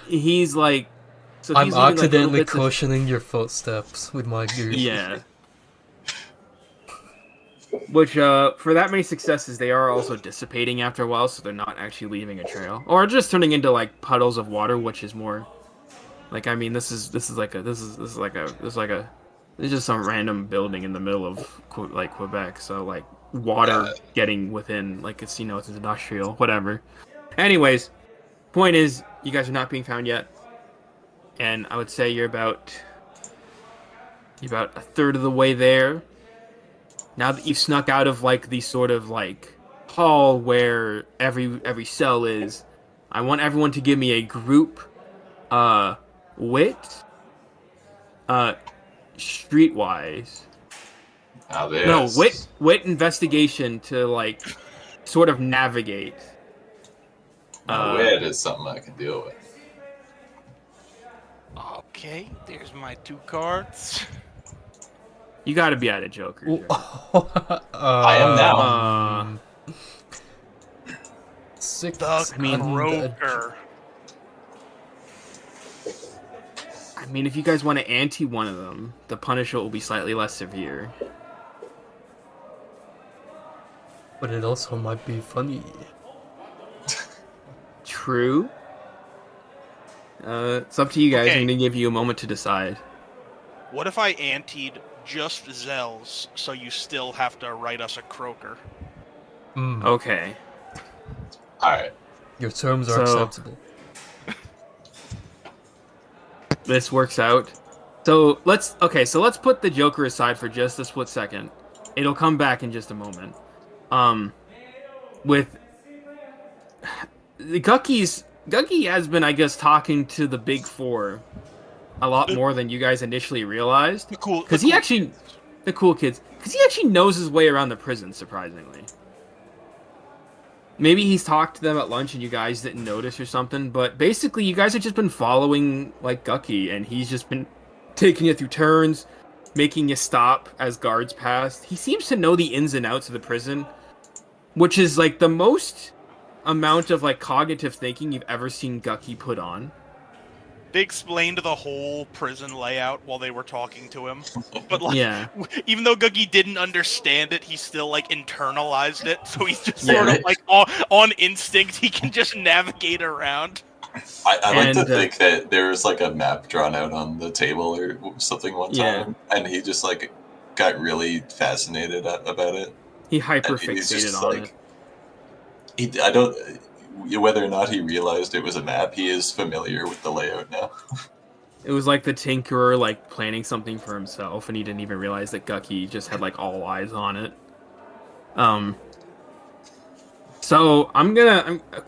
he's like. So I'm he's leaving, like, little accidentally bits of- cushioning your footsteps with my goose. Yeah. Which, for that many successes, they are also dissipating after a while, so they're not actually leaving a trail, or just turning into like puddles of water, which is more, like, I mean, this is just some random building in the middle of like Quebec, so like water getting within, like it's it's industrial, whatever. Anyways, point is, you guys are not being found yet, and I would say you're about a third of the way there. Now that you've snuck out of like the sort of like hall where every cell is, I want everyone to give me a group wit streetwise. Now No, this. wit investigation to like sort of navigate. Now wit is something I can deal with. Okay, there's my 2 cards. You got to be out of Joker. Joe. I am now. Six. The mean, Croaker. I mean, if you guys want to ante one of them, the punishment will be slightly less severe. But it also might be funny. True. It's up to you guys. Okay. I'm gonna give you a moment to decide. What if I anteed just Zell's, so you still have to write us a Croaker? Okay. Alright. Your terms are So- acceptable. This works out. So let's put the Joker aside for just a split second. It'll come back in just a moment. With Gucky has been, I guess, talking to the Big Four a lot more than you guys initially realized. The cool The cool kids, because he actually knows his way around the prison, surprisingly. Maybe he's talked to them at lunch and you guys didn't notice or something, but basically you guys have just been following, like, Gucky, and he's just been taking you through turns, making you stop as guards pass. He seems to know the ins and outs of the prison, which is, like, the most amount of, like, cognitive thinking you've ever seen Gucky put on. They explained the whole prison layout while they were talking to him. But, like, Yeah. even though Googie didn't understand it, he still, like, internalized it. So he's just Yeah. sort of, like, on instinct, he can just navigate around. I like to And, think that there was like a map drawn out on the table or something one Yeah. time, and he just like got really fascinated about it. He And he's hyper-fixated just on like, it. I don't, whether or not he realized it was a map, he is familiar with the layout now. It was like the Tinkerer, like, planning something for himself, and he didn't even realize that Gucky just had, like, all eyes on it. So,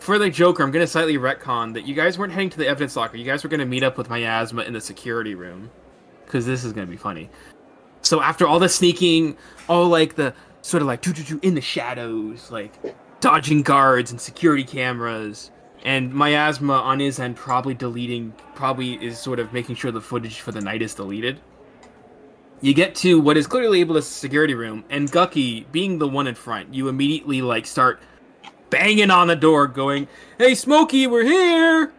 for the Joker, I'm gonna slightly retcon that you guys weren't heading to the evidence locker. You guys were gonna meet up with Miasma in the security room. Because this is gonna be funny. So, after all the sneaking, all, like, the sort of, like, in the shadows, like, dodging guards and security cameras, and Miasma on his end probably is sort of making sure the footage for the night is deleted. You get to what is clearly labeled as a security room, and Gucky, being the one in front, you immediately, like, start banging on the door going, "Hey, Smokey, we're here!"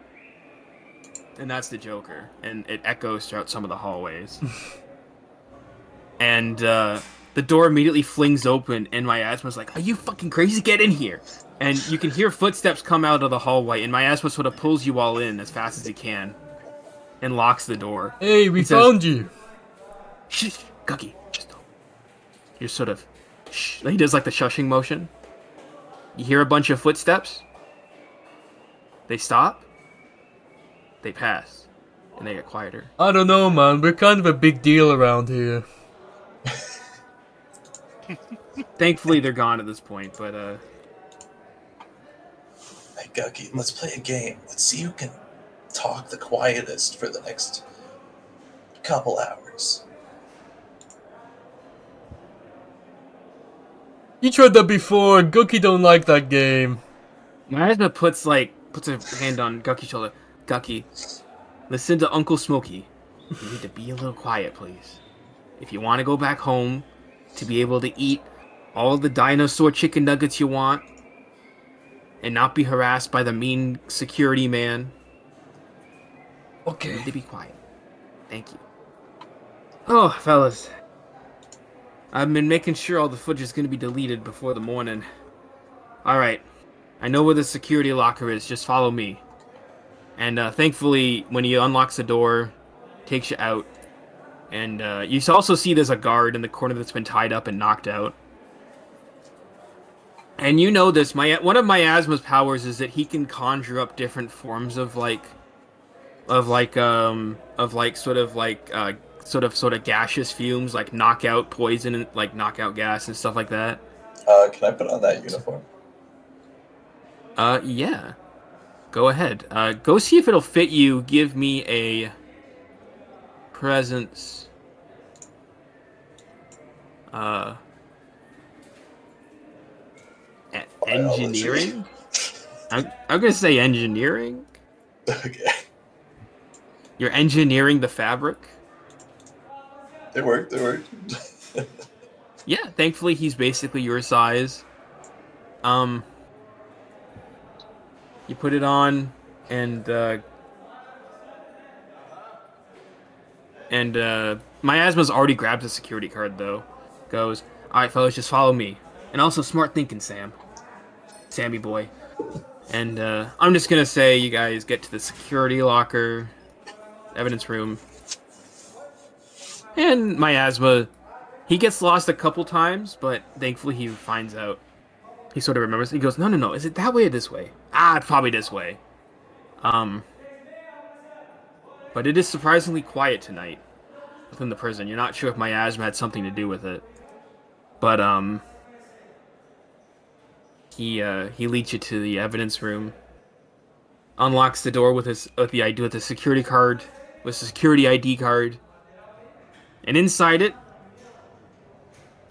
And that's the Joker, and it echoes throughout some of the hallways. And the door immediately flings open, and Miasma's like, "Are you fucking crazy? Get in here!" And you can hear footsteps come out of the hallway, and Miasma sort of pulls you all in as fast as he can, and locks the door. Hey, we found you. "Shh, Gucky, just don't." You're sort of, shh. He does like the shushing motion. You hear a bunch of footsteps. They stop. They pass, and they get quieter. I don't know, man. We're kind of a big deal around here. Thankfully, they're gone at this point, but Hey, Gucky, let's play a game. Let's see who can talk the quietest for the next couple hours. You tried that before. Gookie don't like that game. Miasma puts a hand on Gucky's shoulder. "Gucky, listen to Uncle Smokey. You need to be a little quiet, please. If you want to go back home to be able to eat all the dinosaur chicken nuggets you want and not be harassed by the mean security man, you Okay. need to be quiet. Thank you." Oh, fellas. I've been making sure all the footage is going to be deleted before the morning. Alright. I know where the security locker is. Just follow me. And thankfully, when he unlocks the door, takes you out. And you also see there's a guard in the corner that's been tied up and knocked out. And you know this. One of Miasma's powers is that he can conjure up different forms of sort of gaseous fumes, like knockout poison and like knockout gas and stuff like that. Can I put on that uniform? Yeah. Go ahead. Go see if it'll fit you. Give me a presence. Engineering? I'm gonna say engineering. Okay. You're engineering the fabric. It worked. Yeah, thankfully he's basically your size. You put it on, and Miasma's already grabbed the security card though. Goes, "Alright fellas, just follow me." And also smart thinking, Sammy boy. And I'm just gonna say you guys get to the security locker, evidence room. And Miasma, he gets lost a couple times, but thankfully he finds out. He sort of remembers. He goes, no, is it that way or this way? It's probably this way. But it is surprisingly quiet tonight within the prison. You're not sure if Miasma had something to do with it. But he leads you to the evidence room, unlocks the door with the security card, with the security ID card, and inside it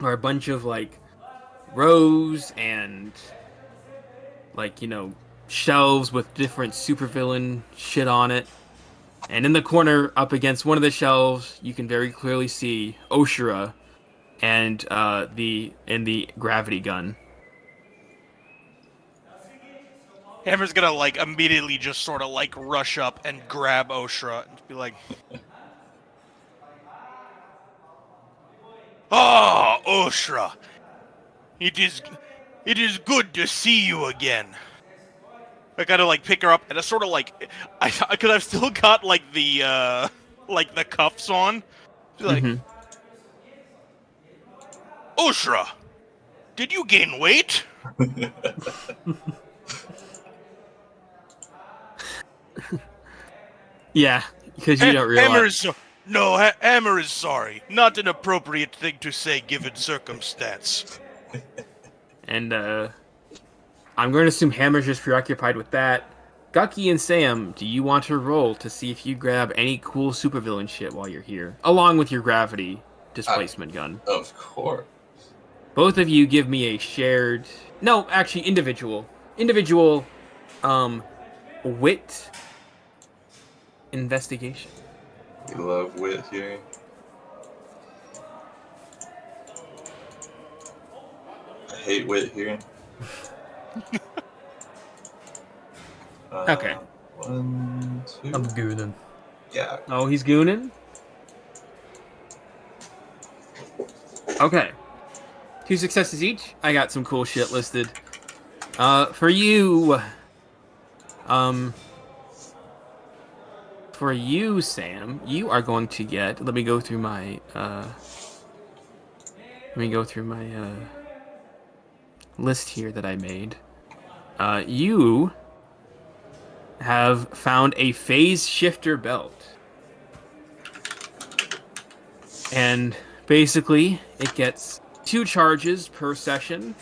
are a bunch of like rows and like shelves with different supervillain shit on it. And in the corner, up against one of the shelves, you can very clearly see Oshira and the gravity gun. Hammer's gonna like immediately just sort of like rush up and grab Oshra and be like, "Ah, Oshra, it is good to see you again." I gotta like pick her up and I sort of like, because I've still got like the cuffs on. Be like, Oshra, did you gain weight? Yeah, because you don't realize. Hammer is sorry. Not an appropriate thing to say given circumstance. And I'm going to assume Hammer's just preoccupied with that. Gucky and Sam, do you want to roll to see if you grab any cool supervillain shit while you're here, along with your gravity displacement gun? Of course. Both of you give me a shared... No, actually, individual. Wit investigation. We love wit here. I hate wit here. Okay. 1, 2. I'm gooning. Yeah. Oh, he's gooning? Okay. 2 successes each. I got some cool shit listed. For you... For you, Sam, you are going to get... Let me go through my... list here that I made. You have found a phase shifter belt. And basically, it gets 2 charges per session.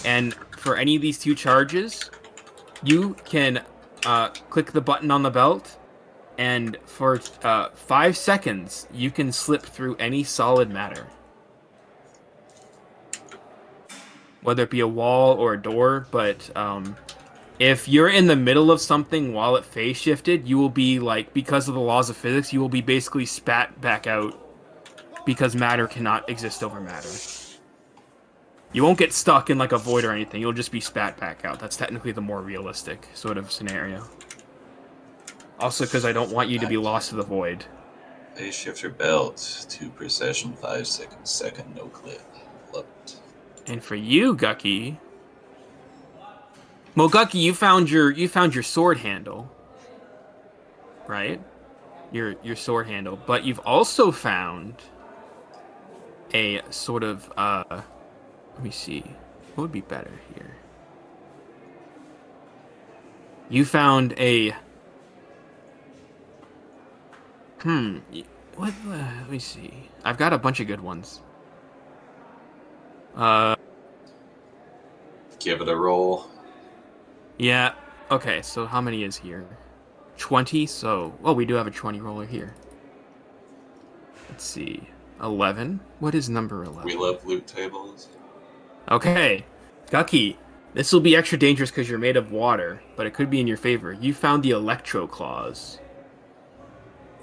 And for any of these 2 charges, you can click the button on the belt, and for 5 seconds, you can slip through any solid matter. Whether it be a wall or a door, but if you're in the middle of something while it phase shifted, you will be like, because of the laws of physics, you will be basically spat back out because matter cannot exist over matter. You won't get stuck in like a void or anything, you'll just be spat back out. That's technically the more realistic sort of scenario. Also because I don't want you to be lost to the void. Phase shifter belt, 2 per session, 5 seconds, second, no clip. Love it. And for you, Gucky... Well, Gucky, you found your sword handle. Right? Your sword handle. But you've also found a sort of let me see. What would be better here? You found a what let me see. I've got a bunch of good ones. Give it a roll. Yeah. Okay, so how many is here? 20, so... Well, we do have a 20 roller here. Let's see. 11? What is number 11? We love loot tables. Okay. Gucky, this will be extra dangerous because you're made of water, but it could be in your favor. You found the electro claws.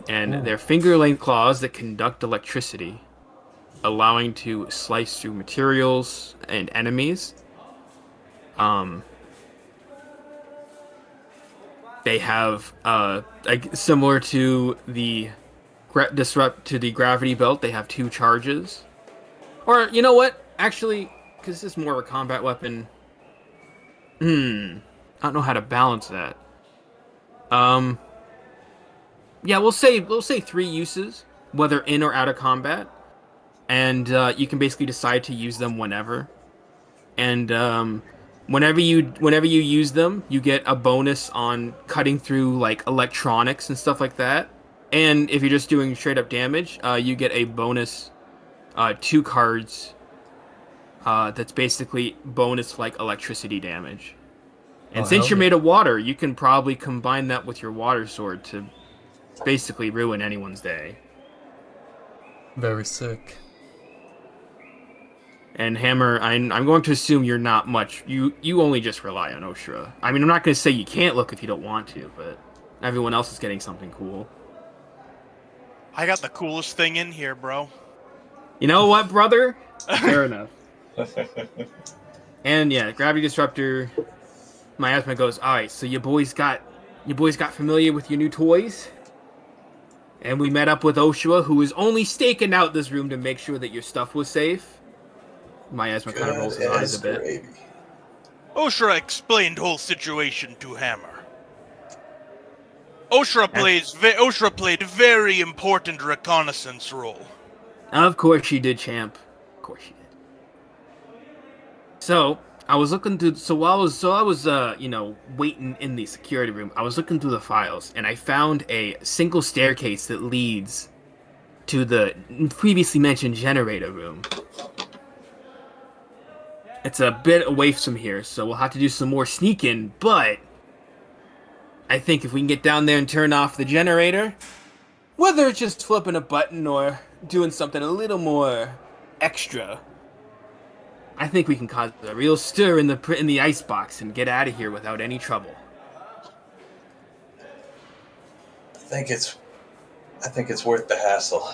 And they're finger-length claws that conduct electricity, allowing to slice through materials and enemies. They have like similar to the gravity belt. They have 2 charges, or you know what? Actually, because this is more of a combat weapon. I don't know how to balance that. Yeah, we'll say 3 uses, whether in or out of combat, and you can basically decide to use them whenever. And whenever you use them, you get a bonus on cutting through like electronics and stuff like that. And if you're just doing straight up damage, you get a bonus 2 cards that's basically bonus like electricity damage. And Oh, since hell you're yeah. made of water, you can probably combine that with your water sword to basically ruin anyone's day. Very sick. And Hammer, I'm going to assume you're not much. You only just rely on Oshra. I mean, I'm not going to say you can't look if you don't want to, but everyone else is getting something cool. I got the coolest thing in here, bro. You know what, brother? Fair enough. And yeah, Gravity Disruptor. Miasma goes, all right. So you boys got familiar with your new toys, and we met up with Oshua, who was only staking out this room to make sure that your stuff was safe. Miasma kind of rolls his eyes a bit. Gravy. Oshra explained whole situation to Hammer. Oshra played very important reconnaissance role. Of course she did, champ. Of course she did. So I was looking through. I was waiting in the security room. I was looking through the files, and I found a single staircase that leads to the previously mentioned generator room. It's a bit away from here, so we'll have to do some more sneaking. But I think if we can get down there and turn off the generator, whether it's just flipping a button or doing something a little more extra, I think we can cause a real stir in the icebox and get out of here without any trouble. I think it's worth the hassle.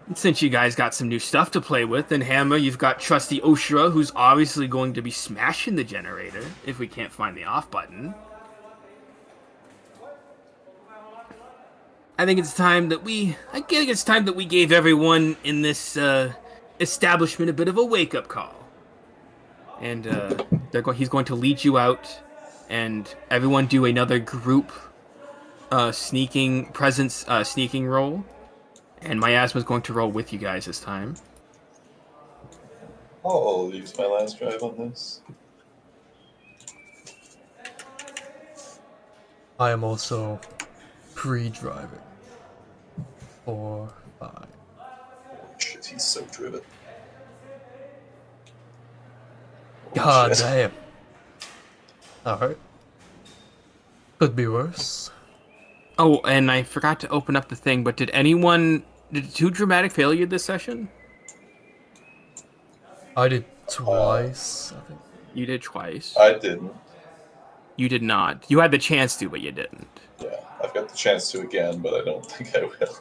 And since you guys got some new stuff to play with, and Hammer, you've got trusty Oshra, who's obviously going to be smashing the generator if we can't find the off button. I think it's time that we gave everyone in this establishment a bit of a wake-up call. And he's going to lead you out, and everyone do another group sneaking roll. And Miasma's going to roll with you guys this time. I'll use my last drive on this. I am also pre-driving. 4, 5. Shit, he's so driven. God shit. damn. Alright. Could be worse. Oh, and I forgot to open up the thing, but did 2 dramatic failure this session? I did twice, I think. You did twice. I didn't. You did not. You had the chance to, but you didn't. Yeah, I've got the chance to again, but I don't think I will.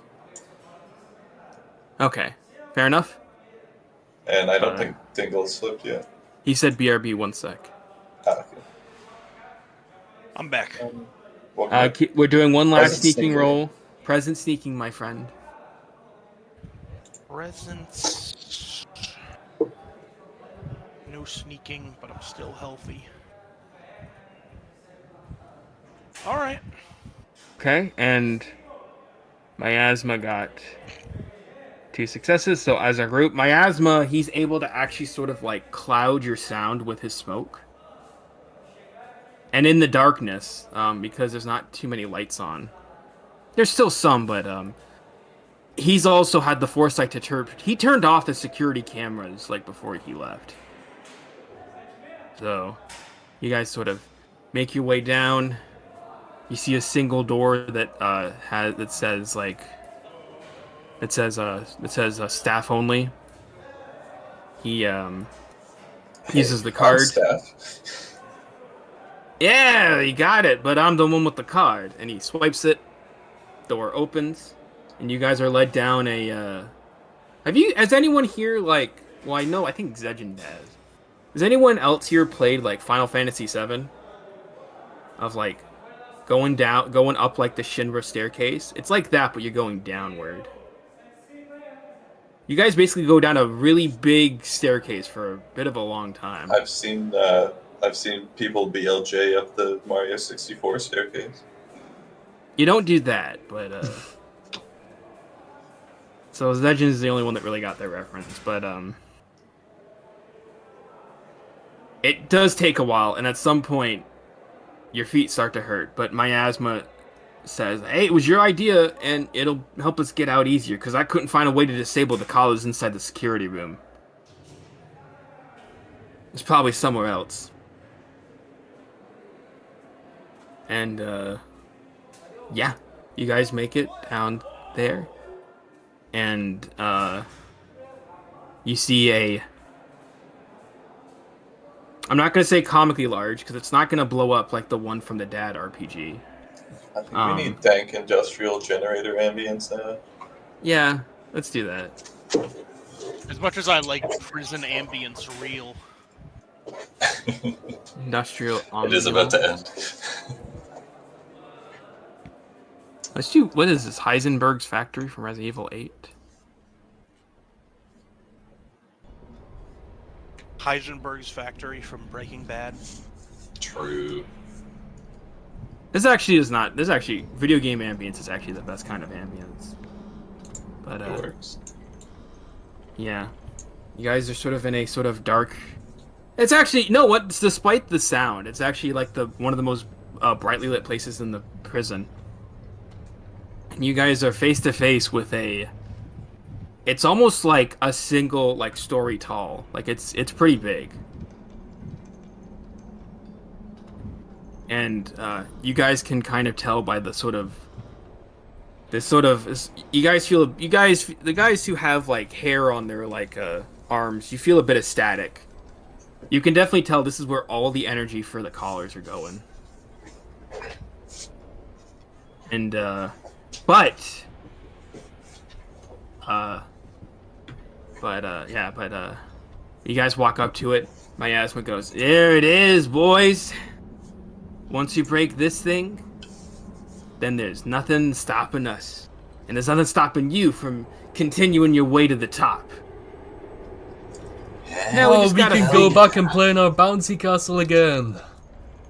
Okay, fair enough. And I don't think Dingle slipped yet. He said BRB 1 sec. Ah, okay. I'm back. We're doing one last Present sneaking sneaking. roll. Present sneaking, my friend. Presents. No sneaking, but I'm still healthy. Alright. Okay, and Miasma got 2 successes. So as a group, Miasma, he's able to actually sort of like cloud your sound with his smoke. And in the darkness, because there's not too many lights on. There's still some, but he's also had the foresight to he turned off the security cameras like before he left. So you guys sort of make your way down. You see a single door that says staff only. He uses the card. Staff. Yeah, you got it, but I'm the one with the card. And he swipes it. Door opens, and you guys are led down a. Has anyone here I think Zedgen has. Has anyone else here played like Final Fantasy VII? Of like going up like the Shinra staircase. It's like that, but you're going downward. You guys basically go down a really big staircase for a bit of a long time. I've seen people BLJ up the Mario 64 staircase. You don't do that, but so Zedgen is the only one that really got that reference, but it does take a while, and at some point your feet start to hurt, but Miasma says, hey, it was your idea, and it'll help us get out easier, because I couldn't find a way to disable the collars inside the security room. It's probably somewhere else. And yeah, you guys make it down there, and you see a. I'm not gonna say comically large because it's not gonna blow up like the one from the Dad RPG. I think we need dank industrial generator ambience now. Yeah, let's do that. As much as I like prison ambience real. Industrial. It is about to end. Let's do. What is this? Heisenberg's Factory from Resident Evil 8. Heisenberg's Factory from Breaking Bad. True. This actually is not. This actually video game ambience is actually the best kind of ambience. But It works. yeah, you guys are sort of in a sort of dark. It's actually what? Despite the sound, it's actually like one of the most brightly lit places in the prison. And you guys are face to face with a. It's almost like a single like story tall. Like it's pretty big. And you guys can kind of tell by the sort of you guys feel the guys who have like hair on their like arms, you feel a bit of static. You can definitely tell this is where all the energy for the collars are going. And but you guys walk up to it. Miasma goes, "There it is, boys. Once you break this thing, then there's nothing stopping us. And there's nothing stopping you from continuing your way to the top." Yeah. Now We can go back and play in our bouncy castle again.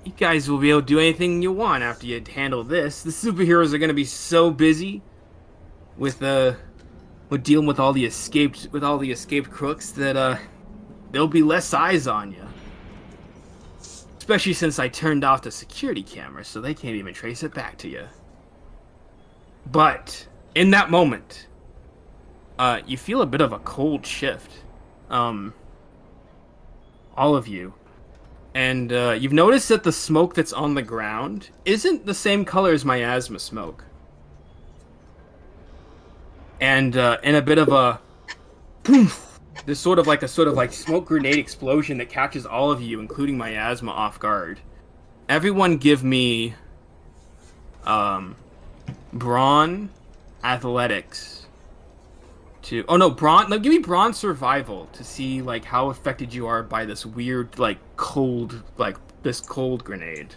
You guys will be able to do anything you want after you handle this. The superheroes are going to be so busy with dealing with all the escaped crooks that there'll be less eyes on you. Especially since I turned off the security camera, so they can't even trace it back to you. But in that moment, you feel a bit of a cold shift. All of you. And you've noticed that the smoke that's on the ground isn't the same color as miasma smoke. And in a bit of a poof, there's sort of like smoke grenade explosion that catches all of you, including miasma, off guard. Everyone give me brawn athletics to give me brawn survival to see like how affected you are by this weird cold grenade.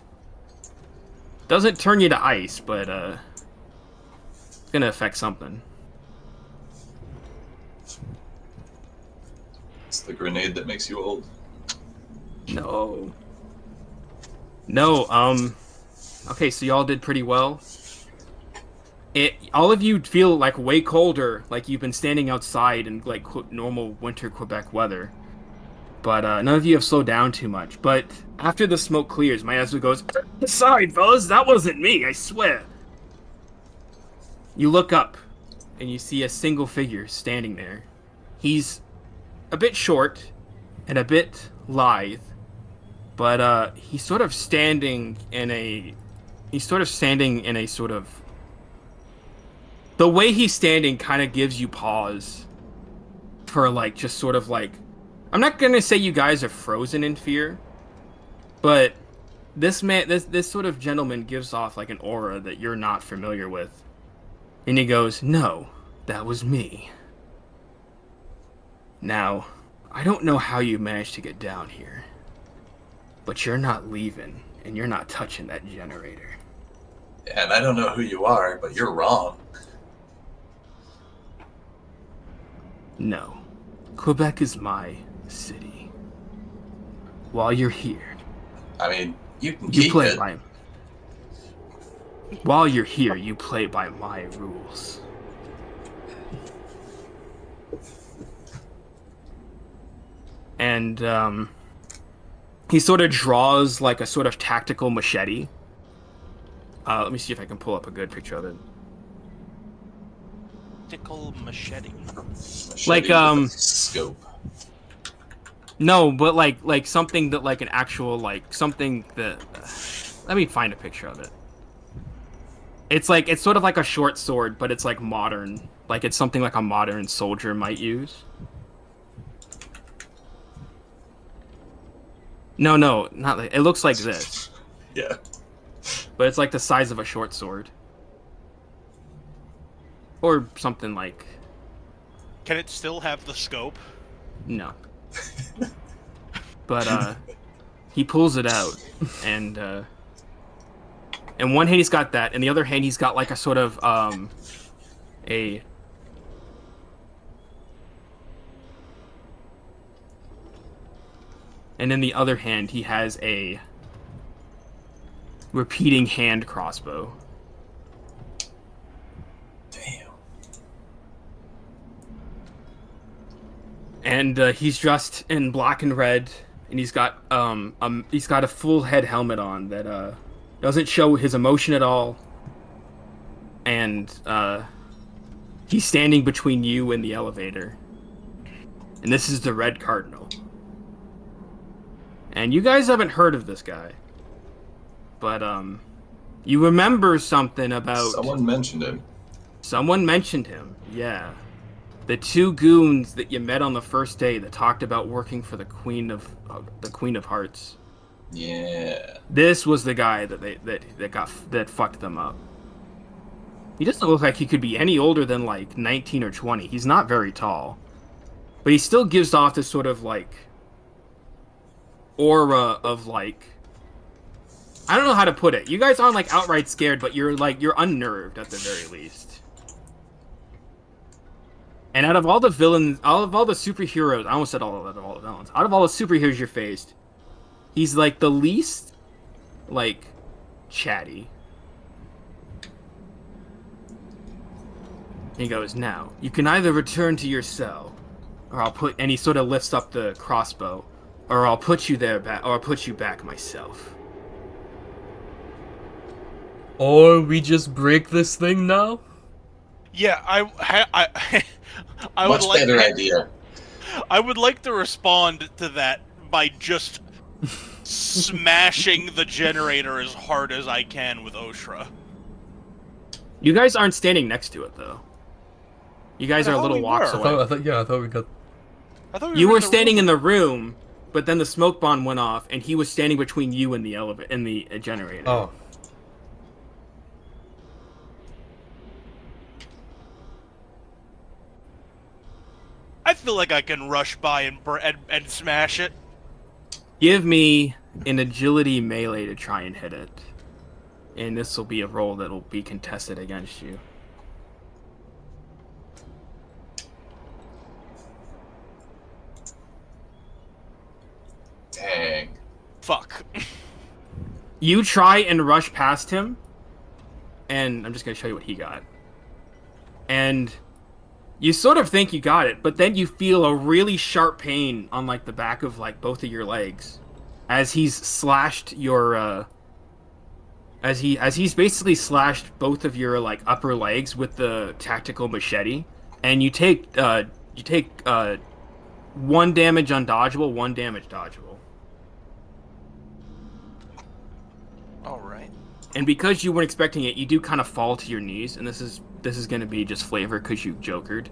Doesn't turn you to ice, but it's gonna affect something. It's the grenade that makes you old. No. Okay, so y'all did pretty well. All of you feel like way colder, like you've been standing outside in like normal winter Quebec weather. But none of you have slowed down too much. But after the smoke clears, Miasma goes, "Sorry, fellas, that wasn't me, I swear." You look up, and you see a single figure standing there. He's a bit short, and a bit lithe, but he's sort of standing in a sort of. The way he's standing kind of gives you pause for like just sort of like. I'm not gonna say you guys are frozen in fear, but this sort of gentleman gives off like an aura that you're not familiar with, and he goes, "No, that was me. Now, I don't know how you managed to get down here, but you're not leaving, and you're not touching that generator." And I don't know who you are, but you're wrong. No, Quebec is my city. While you're here, I mean, you can you keep play it. by. While you're here, you play by my rules. And he sort of draws like a sort of tactical machete. Let me see if I can pull up a good picture of it. Tactical machete. Machete Like, with a scope. No, but like something that like an actual like something that. Let me find a picture of it. It's sort of like a short sword, but it's like modern. Like it's something like a modern soldier might use. No, not like it looks like this, Yeah. but it's like the size of a short sword. Or something like Can it still have the scope? no. But he pulls it out and in one hand he's got that, and the other hand he's got like a sort of a and in the other hand he has a repeating hand crossbow. Damn. And he's dressed in black and red, and he's got a full head helmet on that doesn't show his emotion at all. And he's standing between you and the elevator. And this is the Red Cardinal. And you guys haven't heard of this guy. But you remember something about Someone mentioned him. Someone mentioned him, yeah. The two goons that you met on the first day that talked about working for the Queen of Hearts. Yeah. This was the guy that fucked them up. He doesn't look like he could be any older than like 19 or 20. He's not very tall, but he still gives off this sort of like aura of like, I don't know how to put it. You guys aren't like outright scared, but you're unnerved at the very least. And out of all the villains, out of all the superheroes, I almost said all the villains. Out of all the superheroes you faced, he's like the least like chatty. He goes, now, you can either return to your cell, or I'll put, and he sort of lifts up the crossbow, or I'll put you there back, or I'll put you back myself. Or we just break this thing now? Yeah, I would Much like better idea. I would like to respond to that by just smashing the generator as hard as I can with Oshra. You guys aren't standing next to it, though. You guys I are a thought little we walks were. away. I thought we got. I thought You were in the standing room. in the room, but then the smoke bomb went off, and he was standing between you and the generator. Oh. I feel like I can rush by and smash it. Give me an agility melee to try and hit it. And this will be a roll that will be contested against you. Dang. Fuck. You try and rush past him, and I'm just going to show you what he got. And you sort of think you got it, but then you feel a really sharp pain on like the back of like both of your legs as he's slashed your as he's basically slashed both of your like upper legs with the tactical machete, and you take 1 damage undodgeable, 1 damage dodgeable. All right. And because you weren't expecting it, you do kind of fall to your knees, and this is going to be just flavor because you jokered.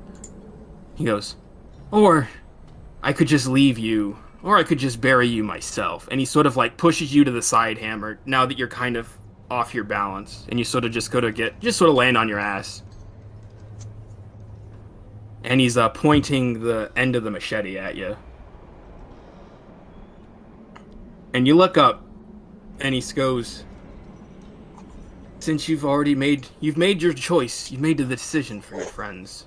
He goes, or I could just leave you, or I could just bury you myself. And he sort of like pushes you to the side hammer now that you're kind of off your balance, and you sort of just sort of land on your ass. And he's pointing the end of the machete at you. And you look up, and he goes, since you've made your choice, you've made the decision for your friends.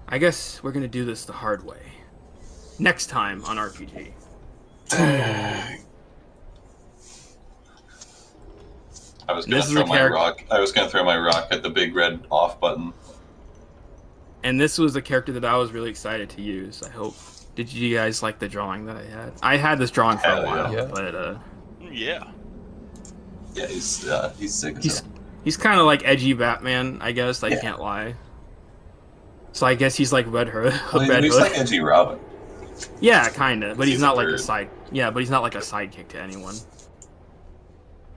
I guess we're gonna do this the hard way. Next time on RPG. Dang. I was gonna This is throw a my character- rock. I was gonna throw my rock at the big red off button. And this was a character that I was really excited to use. I hope. Did you guys like the drawing that I had? I had this drawing for a Hell while, yeah. but Yeah. Yeah, he's sick as hell. he's kind of like edgy Batman, I guess. I can't lie. So I guess he's like Red Hood. Well, Red he's Hood. like edgy Robin. Yeah, kinda, but he's He's a not like a bird. side. Yeah, but he's not like a sidekick to anyone.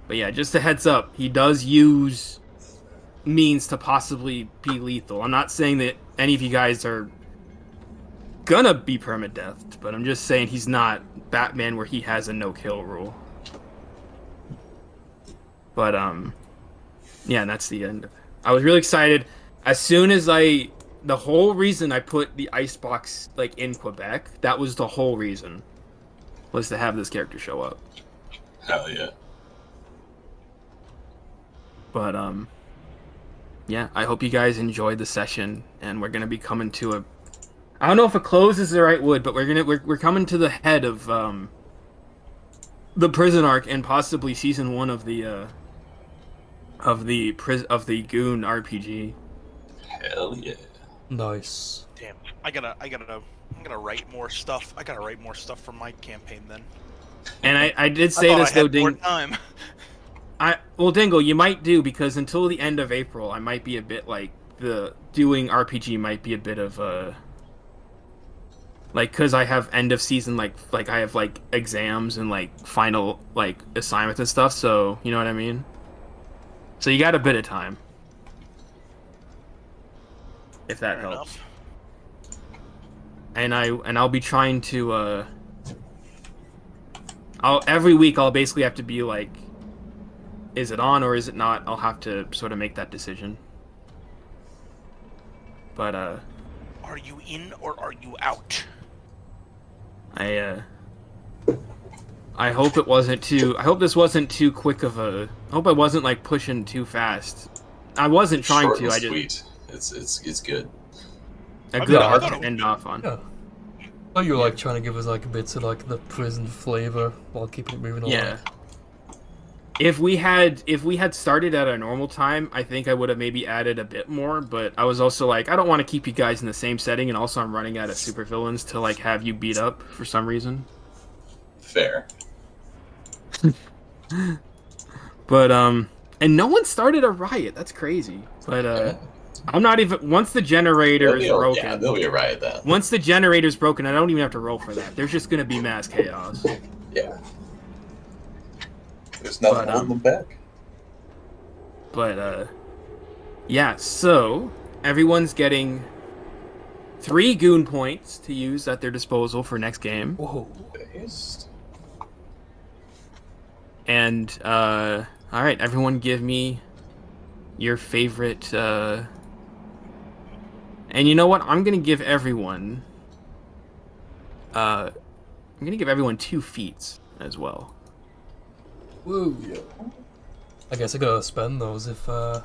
But yeah, just a heads up, he does use means to possibly be lethal. I'm not saying that any of you guys are gonna be permadeathed, but I'm just saying he's not Batman where he has a no-kill rule. But yeah, and that's the end. I was really excited. As soon as the whole reason I put the Icebox like in Quebec, that was the whole reason, was to have this character show up. Hell yeah. But yeah, I hope you guys enjoyed the session, and we're gonna be coming to a. I don't know if a close is the right word, but we're coming to the head of the prison arc and possibly season 1 of the Goon RPG. Hell yeah. Nice. Damn, I'm gonna write more stuff. I gotta write more stuff for my campaign then. And I did say I this thought I though, had more Ding. time. Well, Dingle, you might do, because until the end of April, I might be a bit like doing RPG might be a bit of a because I have end of season like I have like exams and like final like assignments and stuff. So you know what I mean. So you got a bit of time, if that Fair helps. enough. And I'll be trying to every week I'll basically have to be like, is it on or is it not? I'll have to sort of make that decision. But Are you in or are you out? I hope it wasn't too. I hope this wasn't too quick of a. I hope I wasn't like pushing too fast. I wasn't trying Short to. and I just sweet. It's good. a I good thought- I arc thought to it was end good. off on. Yeah. Oh, you were like trying to give us like bits of like the prison flavor while keeping it moving along. Yeah. If we had started at a normal time, I think I would have maybe added a bit more, but I was also like, I don't want to keep you guys in the same setting, and also I'm running out of supervillains to like have you beat up for some reason. Fair. But and no one started a riot. That's crazy. But I'm not even once the generator is broken. Yeah, they'll be right then. Once the generator's broken, I don't even have to roll for that. There's just gonna be mass chaos. Yeah. There's nothing But, holding them back. But yeah, so everyone's getting 3 goon points to use at their disposal for next game. Whoa. Based. And alright, everyone give me your favorite and you know what? I'm gonna give everyone 2 feats as well. Woo. I guess I gotta spend those if the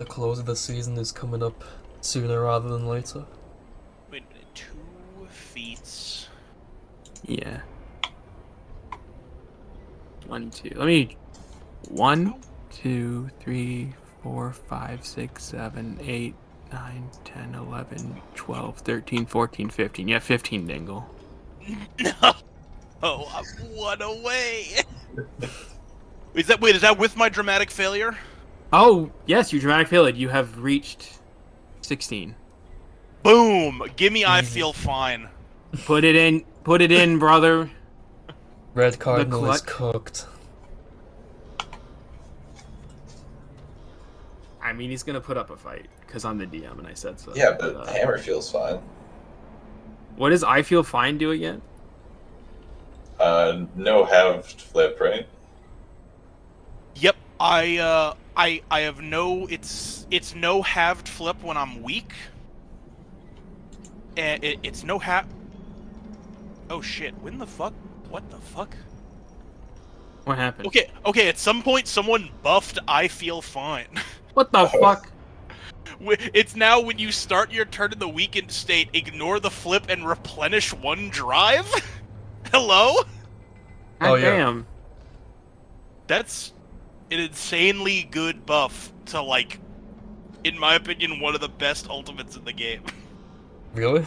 close of the season is coming up sooner rather than later. Wait a minute, 2 feats. Yeah. 1, 2. Let me 1, 2, 3, 4, 5, 6, 7, 8, 9, 10, 11, 12, 13, 14, 15. Yeah, 15 Dingle. No. Oh, I'm 1 away. Is that with my dramatic failure? Oh, yes, you dramatic failed. You have reached 16. Boom! Give me I feel fine. Put it in, brother. Red Cardinal is clutch. cooked. I mean, he's gonna put up a fight because I'm the DM and I said so. Yeah, but Hammer feels fine. What does I feel fine do again? No halved flip, right? Yep, I have no. It's no halved flip when I'm weak. And it's no half. Oh shit! When the fuck? What the fuck? What happened? Okay. At some point, someone buffed I feel fine. What the fuck? It's now when you start your turn in the weakened state, ignore the flip and replenish 1 drive. Hello? God Oh, yeah. damn. That's an insanely good buff to, like, in my opinion, one of the best ultimates in the game. Really?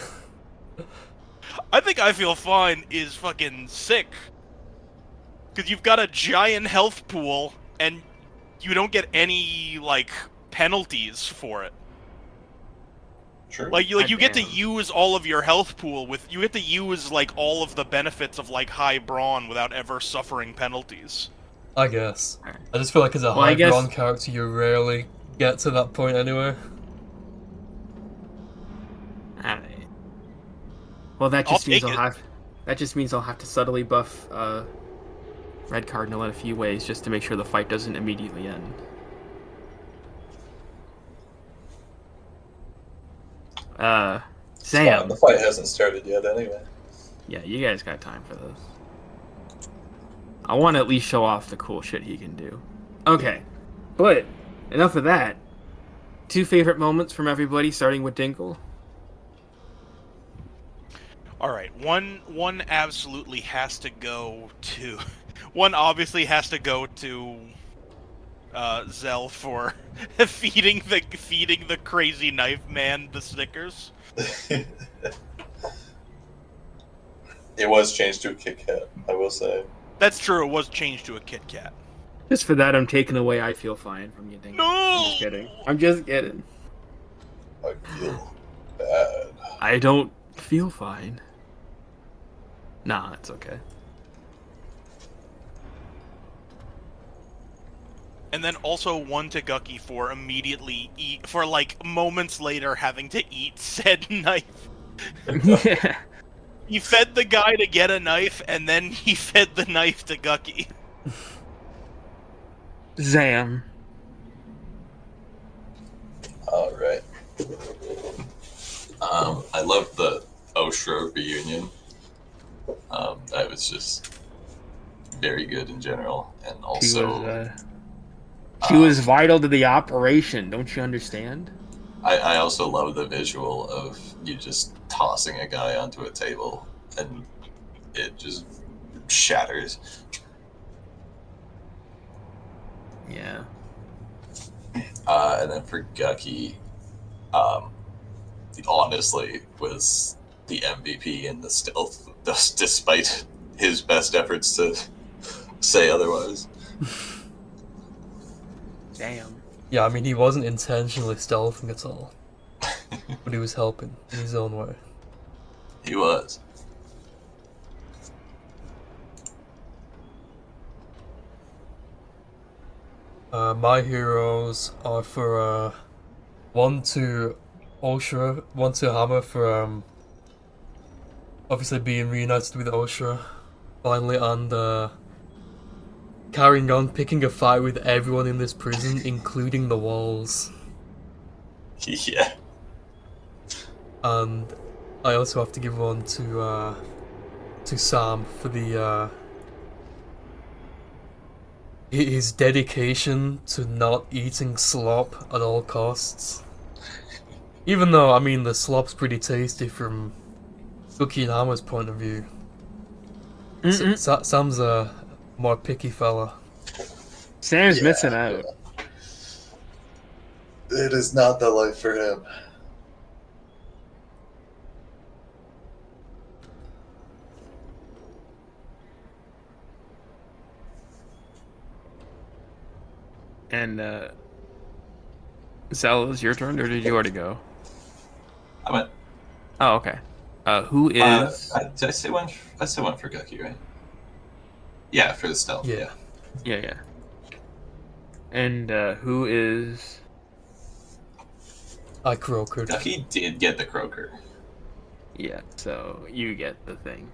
I think I Feel Fine is fucking sick. Because you've got a giant health pool, and you don't get any, like, penalties for it. True. Like you get to Goddamn. use all of your health pool you get to use like all of the benefits of like high brawn without ever suffering penalties. I guess. Alright. I just feel like as a Well, I high guess- brawn character, you rarely get to that point anyway. Alright. Well, that I'll just means take I'll it. have. That just means I'll have to subtly buff Red Cardinal in a few ways just to make sure the fight doesn't immediately end. It's fine, Sam. the fight hasn't started yet anyway. Yeah, you guys got time for this. I want to at least show off the cool shit he can do. Okay, but enough of that. 2 favorite moments from everybody, starting with Dinkle. All right, one absolutely has to go to. One obviously has to go to Zell for feeding the crazy knife man the Snickers. It was changed to a Kit Kat, I will say. That's true. It was changed to a Kit Kat. Just for that, I'm taking away I feel fine from you, Dinkle. No! I'm just kidding. I'm just kidding. I feel bad. I don't feel fine. Nah, it's okay. And then also one to Gucky for for like moments later having to eat said knife. Yeah. He fed the guy to get a knife, and then he fed the knife to Gucky. Zam. Alright. I love the Oshra reunion. That was just very good in general, and also She was vital to the operation. Don't you understand? I also love the visual of you just tossing a guy onto a table and it just shatters. Yeah. And then for Gucky, honestly, was the MVP in the stealth, despite his best efforts to say otherwise. Damn. Yeah, I mean, he wasn't intentionally stealthing at all. But he was helping in his own way. He was. My heroes are for, 1 to Oshra, 1 to Hammer for, obviously being reunited with Oshra, finally, and, carrying on, picking a fight with everyone in this prison, including the walls. Yeah. And I also have to give one to Sam for the, his dedication to not eating slop at all costs. Even though, I mean, the slop's pretty tasty from Cookie and Hammer's point of view. Sam's a more picky fella. Sam's Yeah. missing out. It is not the life for him. And Zell, is your turn, or did you already go? I went. Oh, okay. Who is? Did I say one? I said one for Gucky, right? Yeah, for the stealth. Yeah. Yeah. And who is? I croakered. Gucky did get the croaker. Yeah. So you get the thing.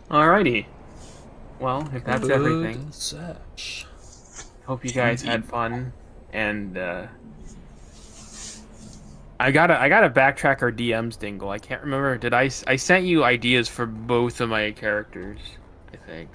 Alrighty. Well, if that's everything, Such. hope you guys had fun. And I gotta backtrack our DMs, Dingle. I can't remember. Did I sent you ideas for both of my characters? I think.